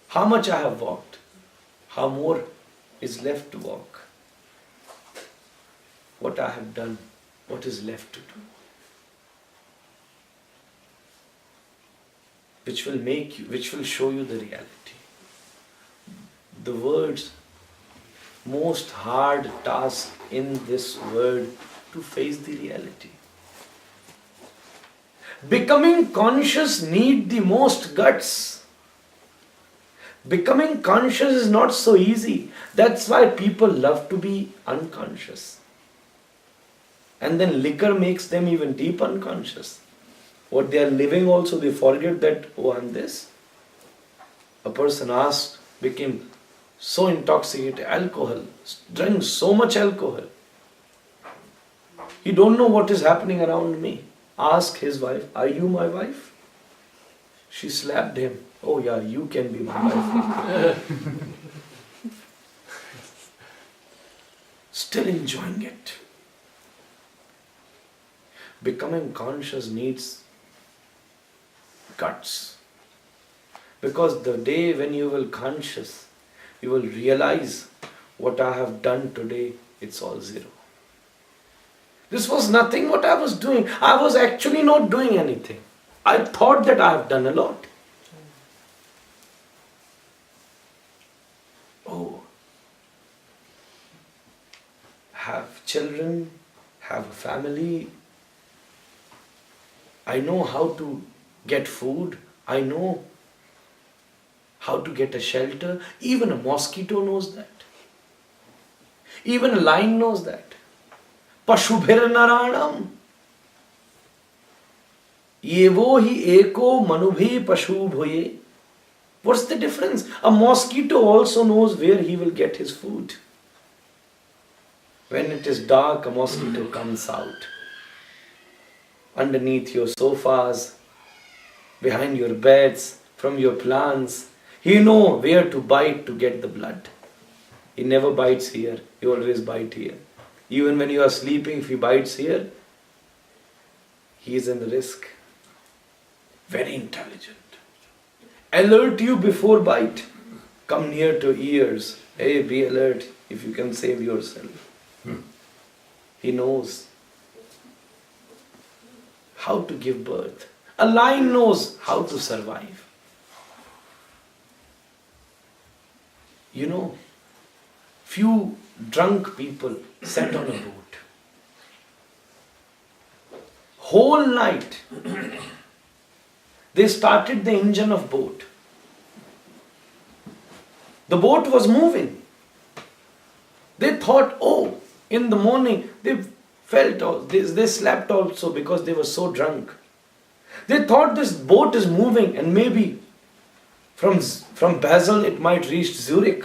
Speaker 1: how much I have walked, how more is left to walk, what I have done, what is left to do, which will show you the reality. The words, most hard task in this world to face the reality. Becoming conscious need the most guts. Becoming conscious is not so easy. That's why people love to be unconscious. And then liquor makes them even deep unconscious. What they are living also, they forget that, oh, I'm this. A person became so intoxicated, alcohol, drank so much alcohol. He don't know what is happening around me. Ask his wife, are you my wife? She slapped him. Oh yeah, you can be my wife. Still enjoying it. Becoming conscious needs guts. Because the day when you will conscious, you will realize what I have done today, it's all zero. This was nothing what I was doing. I was actually not doing anything. I thought that I have done a lot. children, have a family. I know how to get food. I know how to get a shelter. Even a mosquito knows that. Even a lion knows that. Pashubhir naranam. Yevo hi eko manubhi pashu bhoye. What's the difference? A mosquito also knows where he will get his food. When it is dark, a mosquito comes out. Underneath your sofas, behind your beds, from your plants. He knows where to bite to get the blood. He never bites here. He always bites here. Even when you are sleeping, if he bites here, he is in risk. Very intelligent. Alert you before bite. Come near to ears. Hey, be alert if you can save yourself. He knows how to give birth. A lion knows how to survive. You know, few drunk people sat on a boat. Whole night, they started the engine of boat. The boat was moving. They thought, oh, in the morning, they felt, they slept also because they were so drunk. They thought this boat is moving and maybe from Basel it might reach Zurich.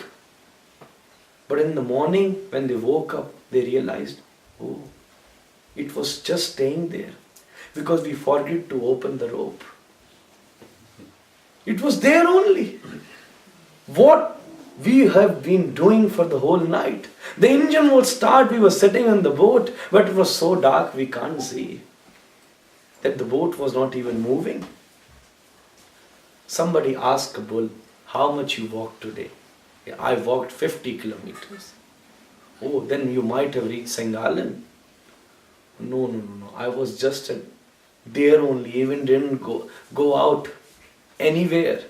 Speaker 1: But in the morning when they woke up, they realized, oh, it was just staying there because we forgot to open the rope. It was there only. What we have been doing for the whole night. The engine would start, we were sitting on the boat, but it was so dark we can't see that the boat was not even moving. Somebody asked a bull, how much you walked today? Yeah, I walked 50 kilometers. Oh, then you might have reached Sengalan. No. I was just there only, even didn't go out anywhere.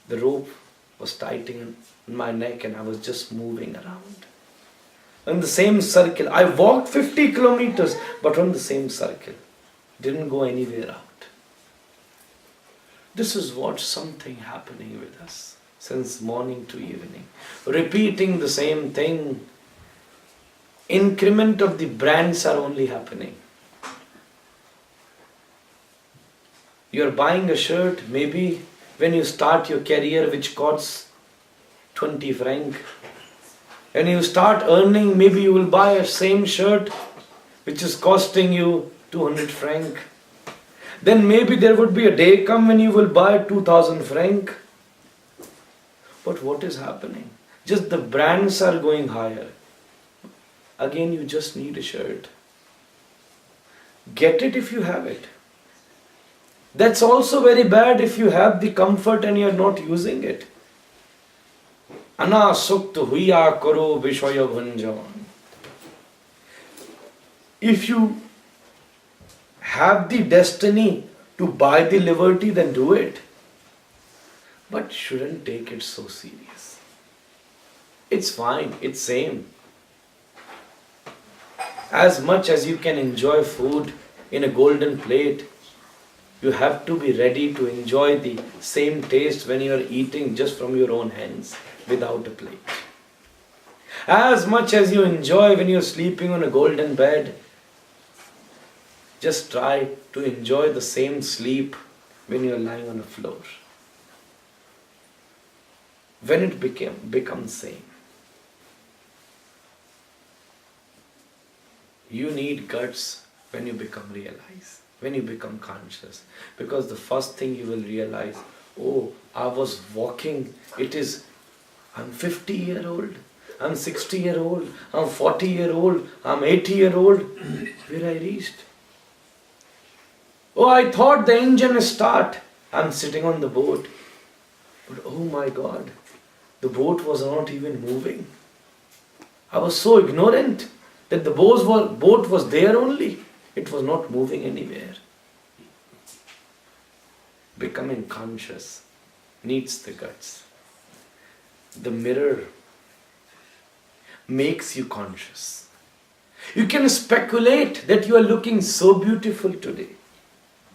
Speaker 1: The rope was tightening in my neck and I was just moving around. In the same circle. I walked 50 kilometers, but on the same circle. Didn't go anywhere out. This is what something happening with us since morning to evening. Repeating the same thing. Increment of the brands are only happening. You are buying a shirt, maybe when you start your career which costs 20 franc. When you start earning, maybe you will buy a same shirt which is costing you 200 franc. Then maybe there would be a day come when you will buy 2000 franc. But what is happening? Just the brands are going higher. Again, you just need a shirt. Get it if you have it. That's also very bad if you have the comfort and you are not using it. Anasukta huya karo vishaya bhanjan. If you have the destiny to buy the liberty, then do it. But shouldn't take it so serious. It's fine, it's same. As much as you can enjoy food in a golden plate, you have to be ready to enjoy the same taste when you are eating just from your own hands without a plate. As much as you enjoy when you are sleeping on a golden bed, just try to enjoy the same sleep when you are lying on a floor. When it becomes same. You need guts when you become realized. When you become conscious. Because the first thing you will realize, oh, I was walking, I'm 50-year-old, I'm 60-year-old, I'm 40-year-old, I'm 80-year-old. Where I reached? Oh, I thought the engine start. I'm sitting on the boat. But oh my God, the boat was not even moving. I was so ignorant that the boat was there only. It was not moving anywhere. Becoming conscious needs the guts. The mirror. makes you conscious. You can speculate that you are looking so beautiful today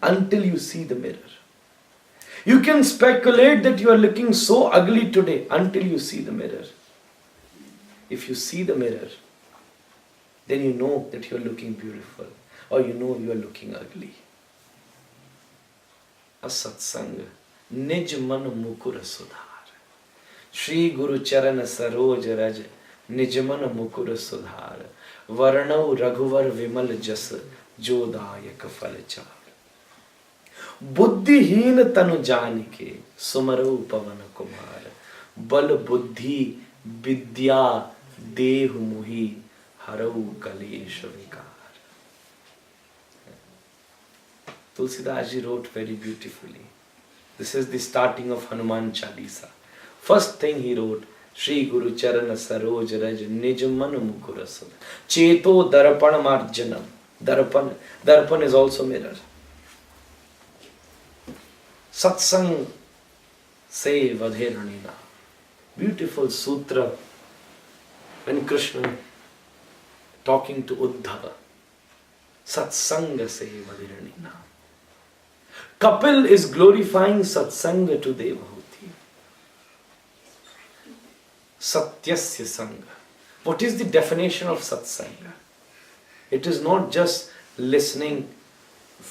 Speaker 1: until you see the mirror. You can speculate that you are looking so ugly today until you see the mirror. If you see the mirror, then you know that you are looking beautiful, or you know you are looking ugly. A satsanga, nij man mukura sudhar. Shri Guru Charana Saroj Raj, nij man mukura sudhar. Varnau Raghuvar Vimal Jas, Jodayak Falachar. बुद्धिहीन तनु जान के सुमरो पवन कुमार बल बुद्धि विद्या देह मुहि हरऊ कलेश विकार. Tulsidas ji wrote very beautifully. This is the starting of Hanuman Chalisa. First thing he wrote, Shri Guru Charana Saroj Raj Nijman Mukura Sud. Cheto Darpan Marjanam. Darpan is also mirror. Satsang se vadheranina. Beautiful sutra when Krishna talking to Uddhava. Satsanga se vadheranina. Kapil is glorifying Satsanga to Devahuti. Satyasya Sanga. What is the definition of Satsanga? It is not just listening.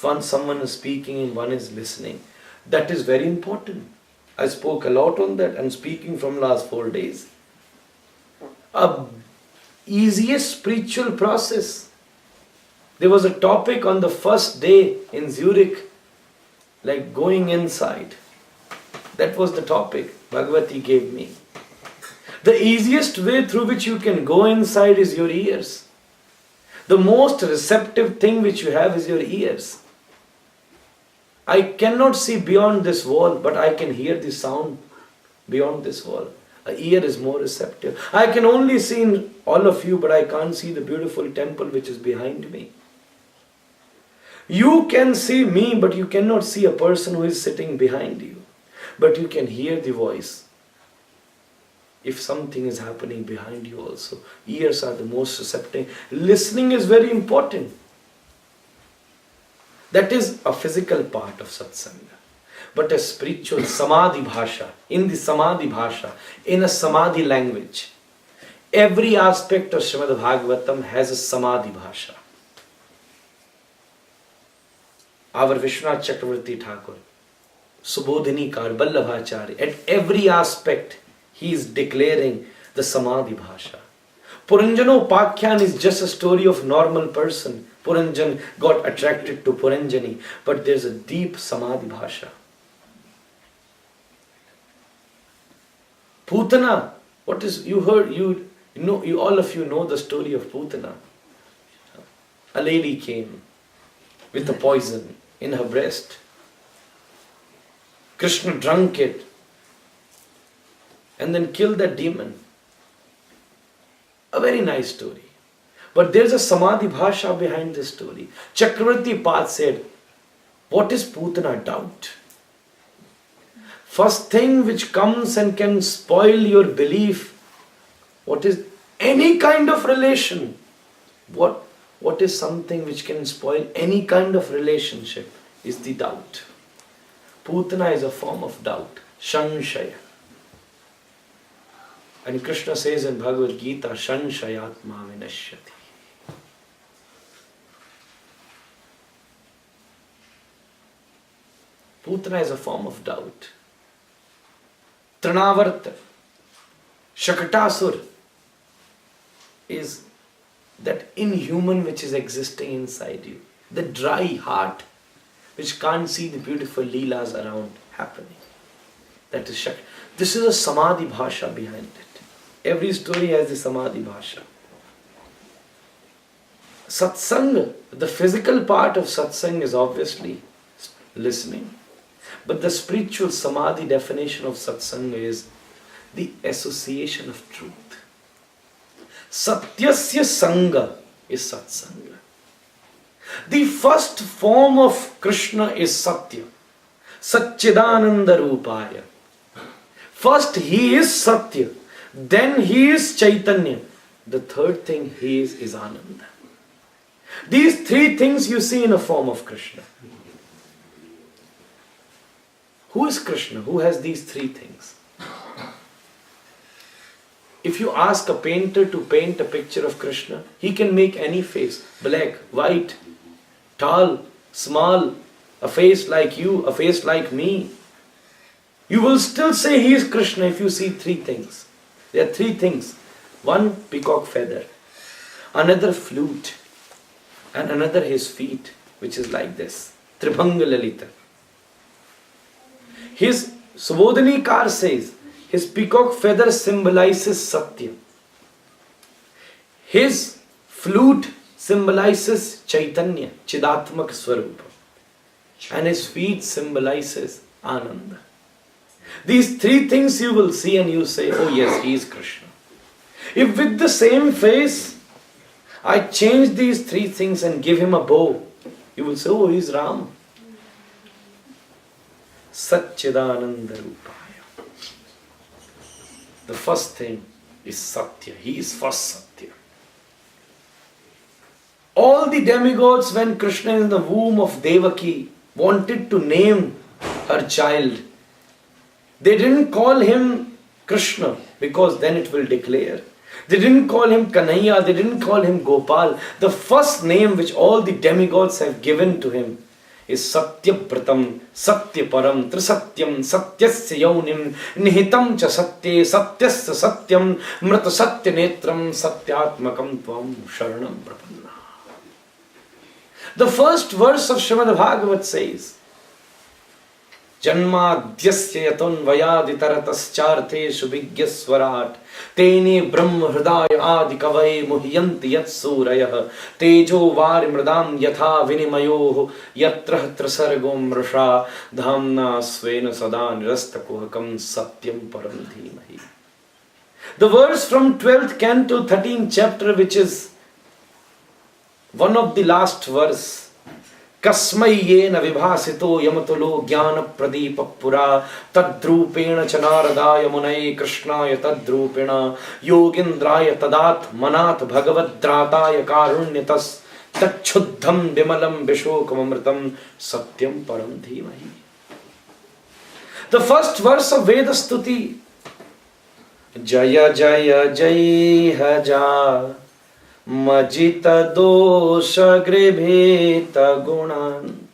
Speaker 1: When someone is speaking and one is listening. That is very important. I spoke a lot on that and speaking from last 4 days. A easiest spiritual process. There was a topic on the first day in Zurich, like going inside. That was the topic Bhagavati gave me. The easiest way through which you can go inside is your ears. The most receptive thing which you have is your ears. I cannot see beyond this wall, but I can hear the sound beyond this wall. An ear is more receptive. I can only see in all of you, but I can't see the beautiful temple which is behind me. You can see me, but you cannot see a person who is sitting behind you. But you can hear the voice. If something is happening behind you also, ears are the most receptive. Listening is very important. That is a physical part of Satsanga. But a spiritual Samadhi Bhasha, in the Samadhi Bhasha, in a Samadhi language, every aspect of Srimad Bhagavatam has a Samadhi Bhasha. Our Vishwanath Chakravarti Thakur, Subodhinikar, Vallabhacharya, at every aspect he is declaring the Samadhi Bhasha. Puranjano Pakhyan is just a story of normal person. Puranjan got attracted to Puranjani, but there's a deep Samadhi Bhasha. Putana, what is, you heard, you know, all of you know the story of Putana. A lady came with a poison in her breast. Krishna drank it and then killed that demon. A very nice story. But there's a Samadhi Bhasha behind this story. Chakravarti Path said, what is Putana? Doubt. First thing which comes and can spoil your belief, what is any kind of relation? What is something which can spoil any kind of relationship? Is the doubt. Putana is a form of doubt. Shanshaya. And Krishna says in Bhagavad Gita, Shanshayatma vinashyati. Putana is a form of doubt. Trinavarta, Shakatasur is that inhuman which is existing inside you. The dry heart which can't see the beautiful leelas around happening. That is Shakti. This is a Samadhi Bhasha behind it. Every story has the Samadhi Bhasha. Satsanga, the physical part of Satsanga is obviously listening. But the spiritual Samadhi definition of Satsanga is the association of truth. Satyasya Sanga is Satsanga. The first form of Krishna is Satya. Satchidananda Rupaya. First he is Satya. Then he is Chaitanya. the third thing he is Ananda. These three things you see in a form of Krishna. Who is Krishna? Who has these three things? If you ask a painter to paint a picture of Krishna, he can make any face. Black, white, tall, small, a face like you, a face like me. You will still say he is Krishna if you see three things. There are three things. One, peacock feather. Another, flute. And another, his feet, which is like this. Tribhanga Lalita. His Subodhanikar says, his peacock feather symbolizes Satya. His flute symbolizes Chaitanya, Chidatmak Swarupa. And his feet symbolizes Ananda. These three things you will see and you say, oh yes, he is Krishna. If with the same face, I change these three things and give him a bow, you will say, oh, he is Ram. Satchidananda Rupaya. The first thing is Satya. He is first Satya. All the demigods, when Krishna is in the womb of Devaki, wanted to name her child. They didn't call him Krishna because then it will declare. They didn't call him Kanhaiya, they didn't call him Gopal. The first name which all the demigods have given to him is Satyabratam, Satyaparam, Trisatyam, Satyasya Yaunim, Nihitam cha Satye, Satyasya Satyam, Mrata Satya Netram, Satyatmakam Tvam Sharanam Prapanna. The first verse of Srimad Bhagavat says, Janmadhyasya yaton vayaditaratascharteshu vigyaswarat tene brahma hridaya adi kavai muhyanti yat surayah tejo vari mridam yatha vinimayoh yatra trasargom rasha dhamna svena sada nirastakuhakam satyam param dhimahi. The verse from 12th canto 13th chapter, which is one of the last verse, Kasmai yena vibhasito yamatulo jnana pradipa pura tadrupena chanaradaya munai krishnaya tadrupena yogindraya tadat manat bhagavadrataya karunyatas tachuddham vimalam vishokamamritam satyam param dhimahi. The first verse of Veda Stuti, Jaya Jaya Jai Haja Majita dosha gribhita gunan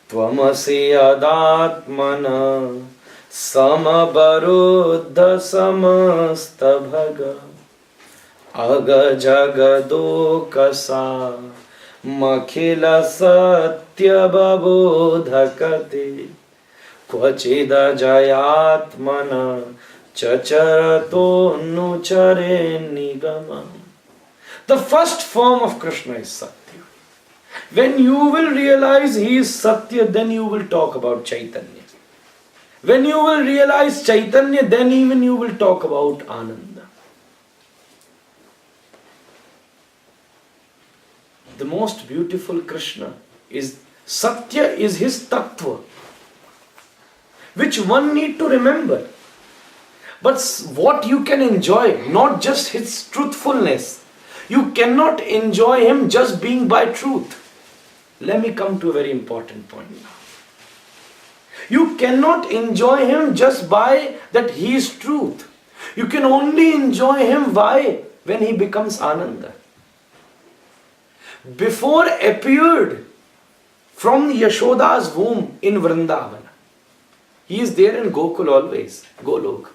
Speaker 1: Tvamasi adatmana Samabaruddha samasta bhaga Aga jagadokasa Makhila satya babodhakate Kvachida jayatmana Chacharato nuchare nigama. The first form of Krishna is Satya. When you will realize he is Satya, then you will talk about Chaitanya. When you will realize Chaitanya, then even you will talk about Ananda. The most beautiful Krishna is Satya, is his tattva, which one need to remember. But what you can enjoy, not just his truthfulness. You cannot enjoy him just being by truth. Let me come to a very important point now. You cannot enjoy him just by that he is truth. You can only enjoy him by when he becomes Ananda. Before appeared from Yashoda's womb in Vrindavana. He is there in Gokul always, Golok.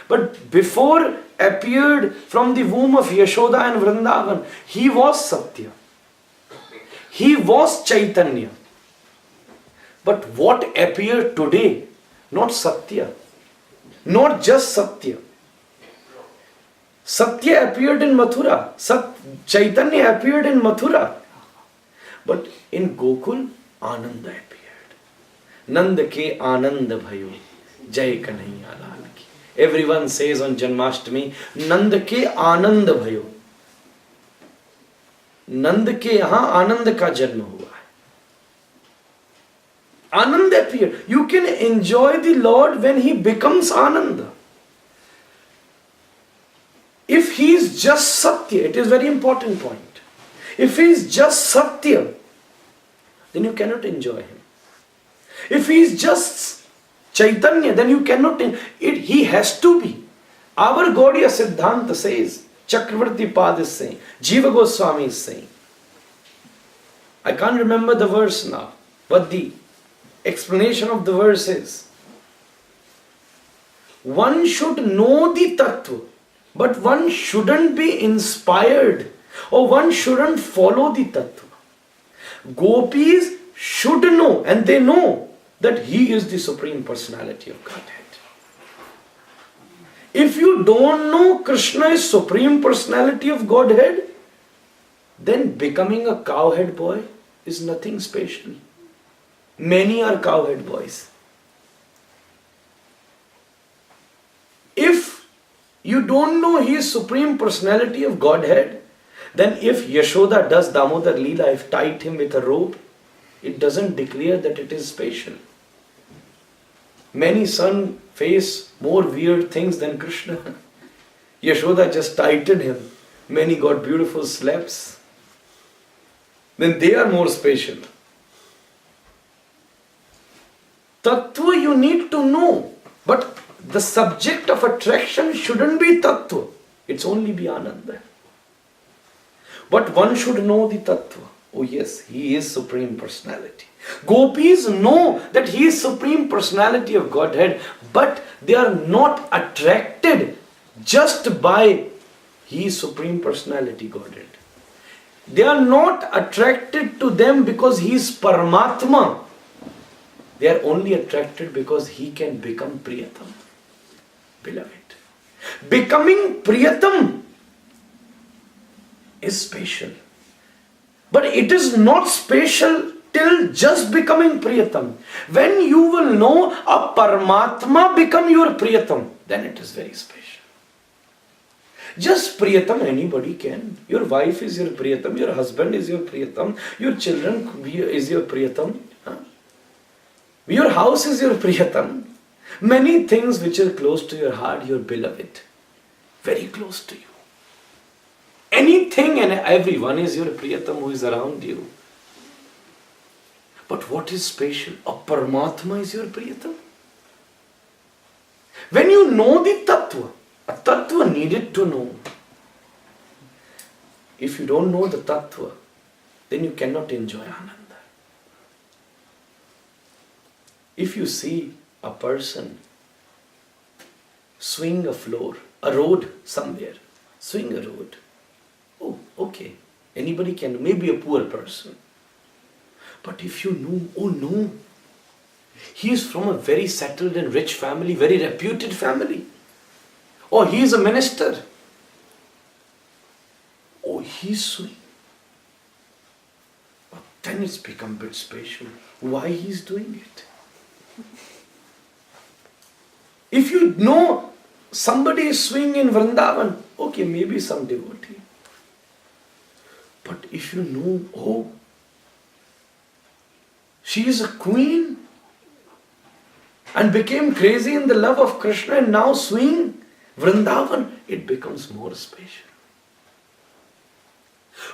Speaker 1: But before appeared from the womb of Yashoda and Vrindavan, he was Satya. He was Chaitanya. But what appeared today? Not Satya. Not just Satya. Satya appeared in Mathura. Chaitanya appeared in Mathura. But in Gokul, Ananda appeared. Nanda ke Ananda bhayo. Jai Kanhaiya Lal. Everyone says on Janmashtami, Nanda ke Ananda bhayo. Nanda ke yahan Ananda ka janma hua hai. Ananda appeared. You can enjoy the Lord when he becomes Ananda. If he is is just Satya, it is very important point. If he is just Satya, then you cannot enjoy him. If he is just Chaitanya, then you cannot, he has to be. Our Gaudiya Siddhanta says, Chakravarti Pad is saying, Jiva Goswami is saying. I can't remember the verse now, but the explanation of the verse is, one should know the Tattva, but one shouldn't be inspired, or one shouldn't follow the Tattva. Gopis should know, and they know, that he is the Supreme Personality of Godhead. If you don't know Krishna is Supreme Personality of Godhead, then becoming a cowhead boy is nothing special. Many are cowhead boys. If you don't know he is Supreme Personality of Godhead, then if Yashoda does Damodar Leela, if tied him with a rope, it doesn't declare that it is special. Many sons face more weird things than Krishna. Yashoda just tightened him. Many got beautiful slaps. Then they are more special. Tattva you need to know. But the subject of attraction shouldn't be Tattva. It's only be Ananda. But one should know the Tattva. Oh yes, he is Supreme Personality. Gopis know that he is Supreme Personality of Godhead, but they are not attracted just by he is Supreme Personality Godhead. They are not attracted to them because he is Paramatma. They are only attracted because he can become Priyatam. Beloved. Becoming Priyatam is special. But it is not special till just becoming Priyatam. When you will know a Paramatma become your Priyatam, then it is very special. Just Priyatam anybody can. Your wife is your Priyatam, your husband is your Priyatam, your children is your Priyatam. Your house is your Priyatam. Many things which are close to your heart, your beloved. Very close to you. Anything and everyone is your Priyatam who is around you. But what is special? A Paramatma is your Priyatam. When you know the Tattva, a Tattva needed to know. If you don't know the Tattva, then you cannot enjoy Ananda. If you see a person swing a floor, a road somewhere, swing a road. Oh, okay. Anybody can, maybe a poor person. But if you know, oh no, he is from a very settled and rich family, very reputed family. Or he is a minister. Oh, he's swing. But then it's become a bit special. Why he's doing it? If you know somebody is swinging in Vrindavan, okay, maybe some devotee. But if you know, oh, she is a queen and became crazy in the love of Krishna and now swing Vrindavan, it becomes more special.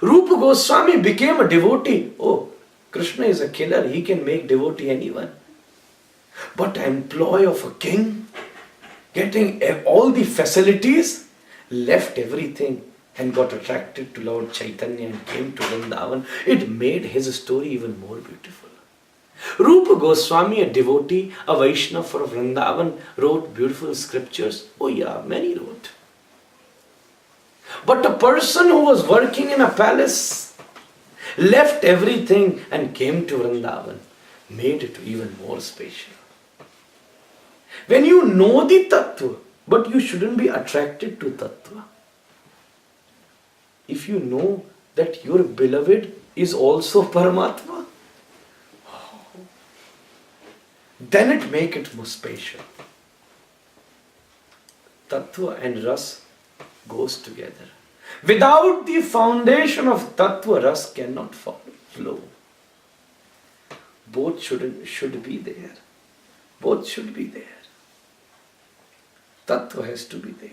Speaker 1: Rupa Goswami became a devotee. Oh, Krishna is a killer, he can make devotee anyone. But employee of a king, getting all the facilities, left everything and got attracted to Lord Chaitanya and came to Vrindavan. It made his story even more beautiful. Rupa Goswami, a devotee, a Vaishnava for Vrindavan, wrote beautiful scriptures. Oh yeah, many wrote. But a person who was working in a palace, left everything and came to Vrindavan, made it even more special. When you know the Tattva, but you shouldn't be attracted to Tattva. If you know that your beloved is also Paramatma, then it make it more special. Tattva and Ras goes together. Without the foundation of Tattva, Ras cannot flow. Both should be there. Both should be there. Tattva has to be there.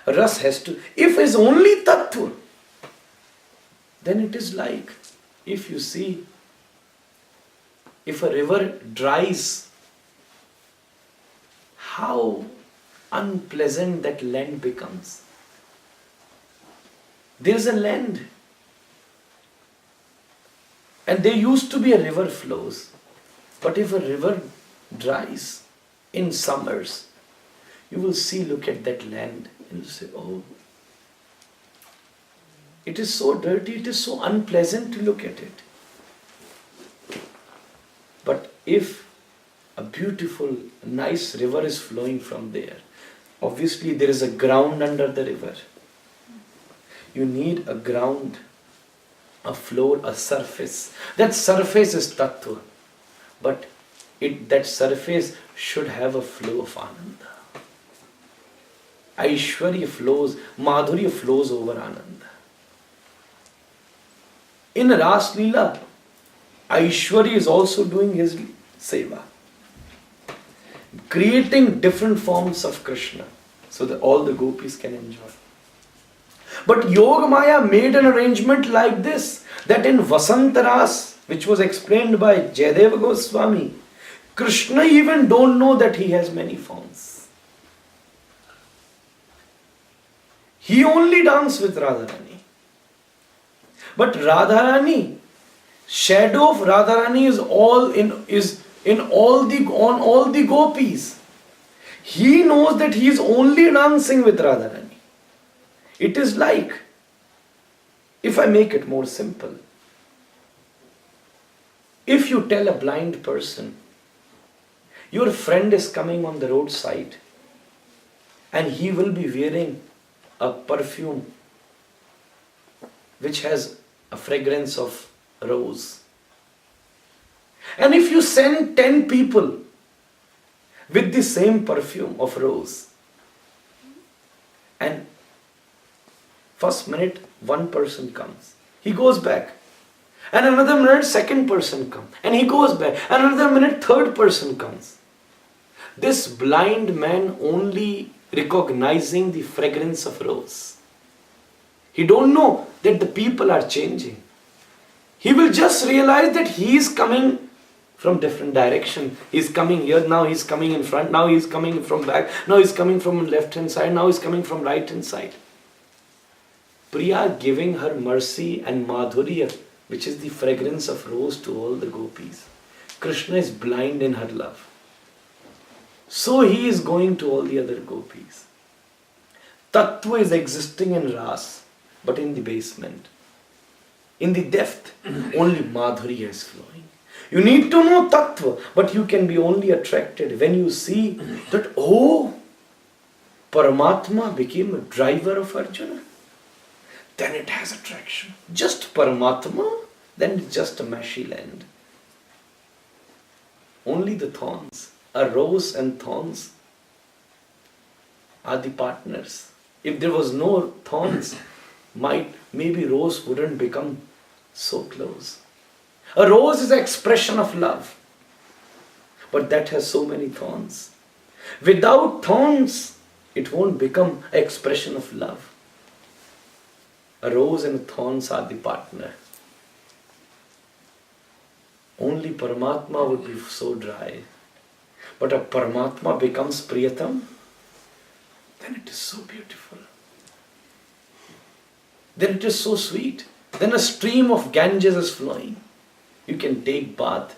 Speaker 1: Ras has to, if it's only tattva, then it is like, if you see, if a river dries, how unpleasant that land becomes. There is a land, and there used to be a river flows, but if a river dries in summers, you will see, look at that land, and you say, oh, it is so dirty, it is so unpleasant to look at it. But if a beautiful, nice river is flowing from there, obviously there is a ground under the river. You need a ground, a floor, a surface. That surface is tattva. But that surface should have a flow of ananda. Aishwarya flows, Madhurya flows over ananda. In Ras Leela, Aishwarya is also doing his seva, creating different forms of Krishna so that all the gopis can enjoy. But Yogamaya made an arrangement like this, that in Vasantaras, which was explained by Jayadeva Goswami, Krishna even don't know that he has many forms. He only dances with Radharani. But Radharani, shadow of Radharani is on all the gopis. He knows that he is only dancing with Radharani. It is like, if I make it more simple, if you tell a blind person, your friend is coming on the roadside and he will be wearing a perfume which has a fragrance of rose. And if you send 10 people with the same perfume of rose, and first minute one person comes, he goes back, and another minute second person comes, and he goes back, and another minute third person comes. This blind man only recognizing the fragrance of rose. He don't know that the people are changing. He will just realize that he is coming from different direction. He is coming here, now he is coming in front, now he is coming from back, now he is coming from left hand side, now he is coming from right hand side. Priya giving her mercy and madhurya, which is the fragrance of rose, to all the gopis. Krishna is blind in her love. So he is going to all the other gopis. Tattva is existing in Ras, but in the basement. In the depth, only madhurya is flowing. You need to know tattva, but you can be only attracted when you see that, oh, Paramatma became a driver of Arjuna. Then it has attraction. Just Paramatma, then it's just a mashy land. Only the thorns, a rose and thorns, are the partners. If there was no thorns, maybe rose wouldn't become so close. A rose is an expression of love, but that has so many thorns. Without thorns, it won't become an expression of love. A rose and thorns are the partner. Only Paramatma would be so dry. But if Paramatma becomes Priyatam, then it is so beautiful. Then it is so sweet. Then a stream of Ganges is flowing. You can take bath.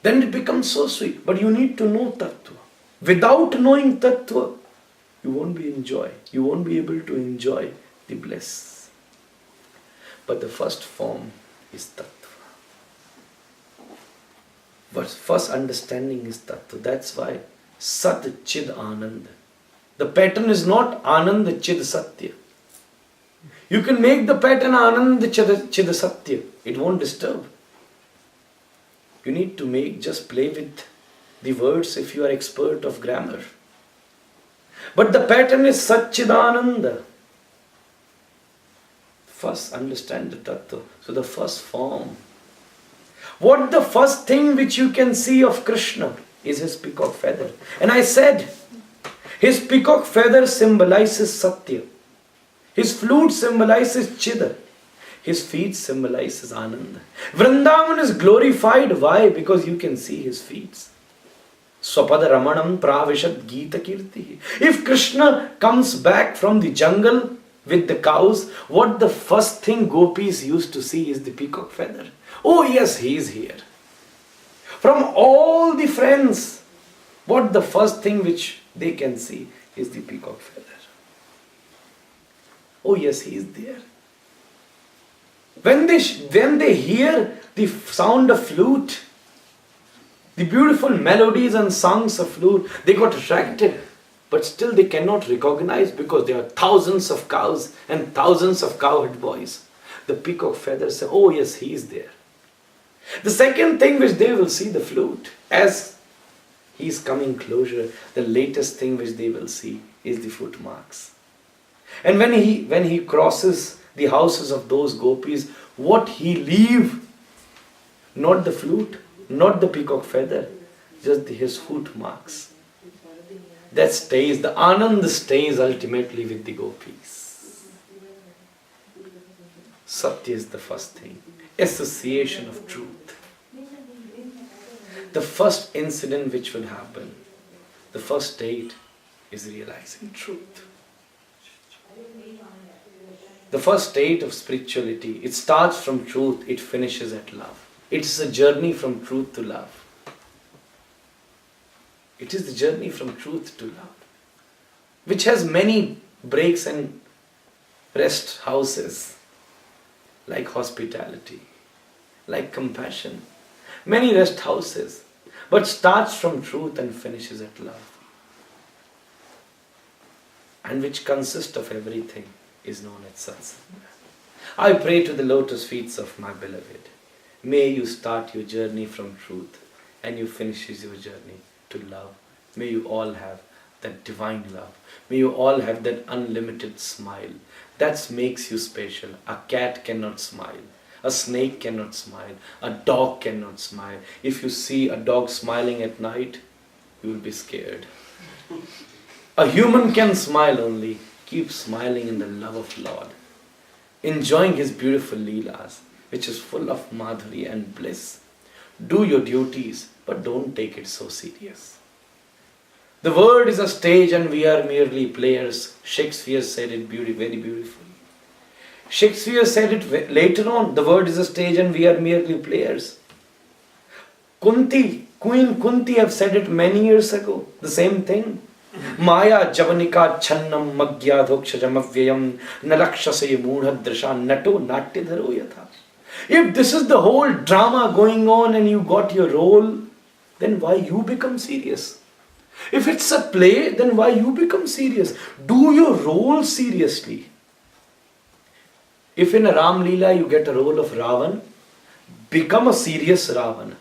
Speaker 1: Then it becomes so sweet. But you need to know Tattva. Without knowing Tattva, you won't be able to enjoy the bliss. But the first form is Tattva. First understanding is Tattva. That's why Sat Chid Anand. The pattern is not Anand Chid Satya. You can make the pattern Anand Chid Satya. It won't disturb. You need to just play with the words if you are expert of grammar. But the pattern is Satchidananda. First understand the Tattva. So the first form. What the first thing which you can see of Krishna is his peacock feather. And I said, His peacock feather symbolizes Satya. His flute symbolizes Chida. His feet symbolizes Ananda. Vrindavan is glorified. Why? Because you can see his feet. Swapada Ramanam Pravishat Gita Kirti. If Krishna comes back from the jungle with the cows, what the first thing gopis used to see is the peacock feather. Oh yes, he is here. From all the friends, what the first thing which they can see is the peacock feather. Oh yes, he is there. When they hear the sound of flute, the beautiful melodies and songs of flute, they got attracted. But still they cannot recognize because there are thousands of cows and thousands of cowherd boys. The peacock feathers say, oh yes, he is there. The second thing which they will see, the flute. As he is coming closer, the latest thing which they will see is the footmarks. And when he crosses the houses of those gopis, what he leave? Not the flute, not the peacock feather, just his footmarks. That stays, the Anand stays ultimately with the gopis. Satya is the first thing. Association of truth. The first incident which will happen, the first state is realizing truth. The first state of spirituality, it starts from truth, it finishes at love. It is a journey from truth to love. It is the journey from truth to love, which has many breaks and rest houses, like hospitality, like compassion, many rest houses, but starts from truth and finishes at love, and which consists of everything is known as Satsanga. I pray to the lotus feet of my beloved. May you start your journey from truth and you finish your journey to love. May you all have that divine love. May you all have that unlimited smile. That makes you special. A cat cannot smile. A snake cannot smile. A dog cannot smile. If you see a dog smiling at night, you will be scared. A human can smile only. Keep smiling in the love of Lord. Enjoying His beautiful leelas, which is full of madhuri and bliss. Do your duties, but don't take it so serious. The world is a stage and we are merely players. Shakespeare said it very beautifully. Shakespeare said it later on. The world is a stage and we are merely players. Queen Kunti have said it many years ago. The same thing. Maya javanika channam magya dhokshajamavyayam nalakshase moodhadrisha nato natyadharo yatha. If this is the whole drama going on and you got your role, then why you become serious? If it's a play, then why you become serious? Do your role seriously. If in a Ram Leela you get a role of Ravan, become a serious Ravan.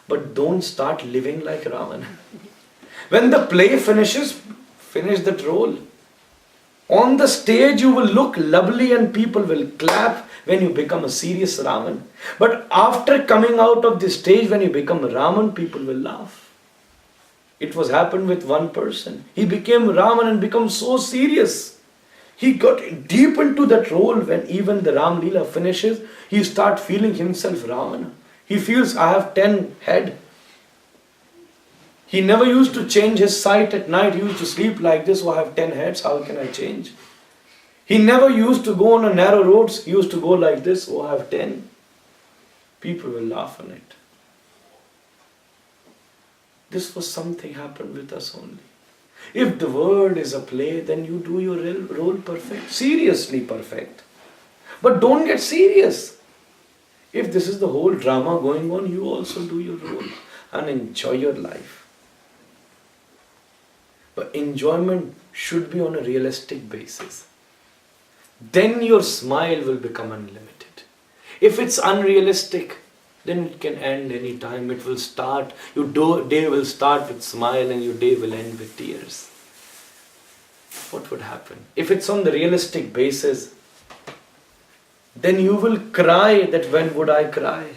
Speaker 1: But don't start living like Ravan. When the play finishes, finish that role. On the stage you will look lovely and people will clap when you become a serious Raman. But after coming out of the stage, when you become a Raman, people will laugh. It was happened with one person. He became Raman and became so serious. He got deep into that role. When even the Ram Leela finishes, he starts feeling himself Raman. He feels, I have 10 head. He never used to change his sight at night. He used to sleep like this. Oh, I have 10 heads. How can I change? He never used to go on a narrow roads. He used to go like this. Oh, I have 10. People will laugh on it. This was something happened with us only. If the world is a play, then you do your role perfect. Seriously perfect. But don't get serious. If this is the whole drama going on, you also do your role and enjoy your life. But enjoyment should be on a realistic basis. Then your smile will become unlimited. If it's unrealistic, then it can end any time. It will start, your day will start with smile and your day will end with tears. What would happen? If it's on the realistic basis, then you will cry that when would I cry?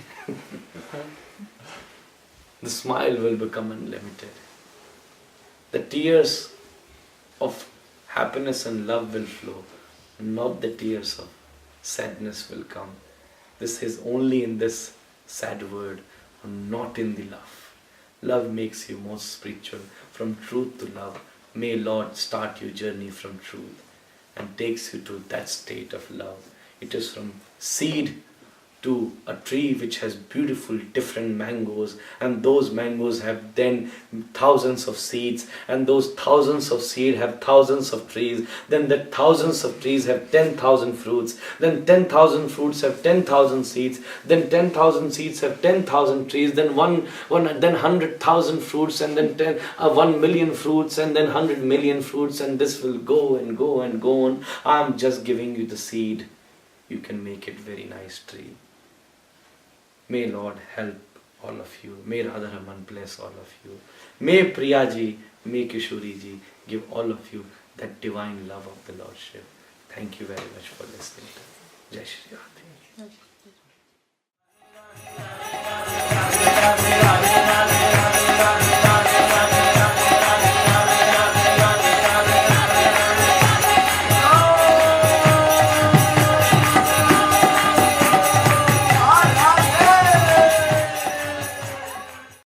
Speaker 1: The smile will become unlimited. The tears of happiness and love will flow, not the tears of sadness will come. This is only in this sad word, not in the love. Love makes you more spiritual, from truth to love. May Lord start your journey from truth and takes you to that state of love. It is from seed to a tree which has beautiful different mangoes, and those mangoes have then thousands of seeds, and those thousands of seeds have thousands of trees, then the thousands of trees have 10,000 fruits, then 10,000 fruits have 10,000 seeds, then 10,000 seeds have 10,000 trees, then 100,000 fruits, and then 1 million fruits, and then 100 million fruits, and this will go and go and go on. I am just giving you the seed. You can make it very nice tree. May Lord help all of you. May Radharaman bless all of you. May Priyaji, may Kishoriji give all of you that divine love of the Lordship. Thank you very much for listening to me. Jai Shri Radhe.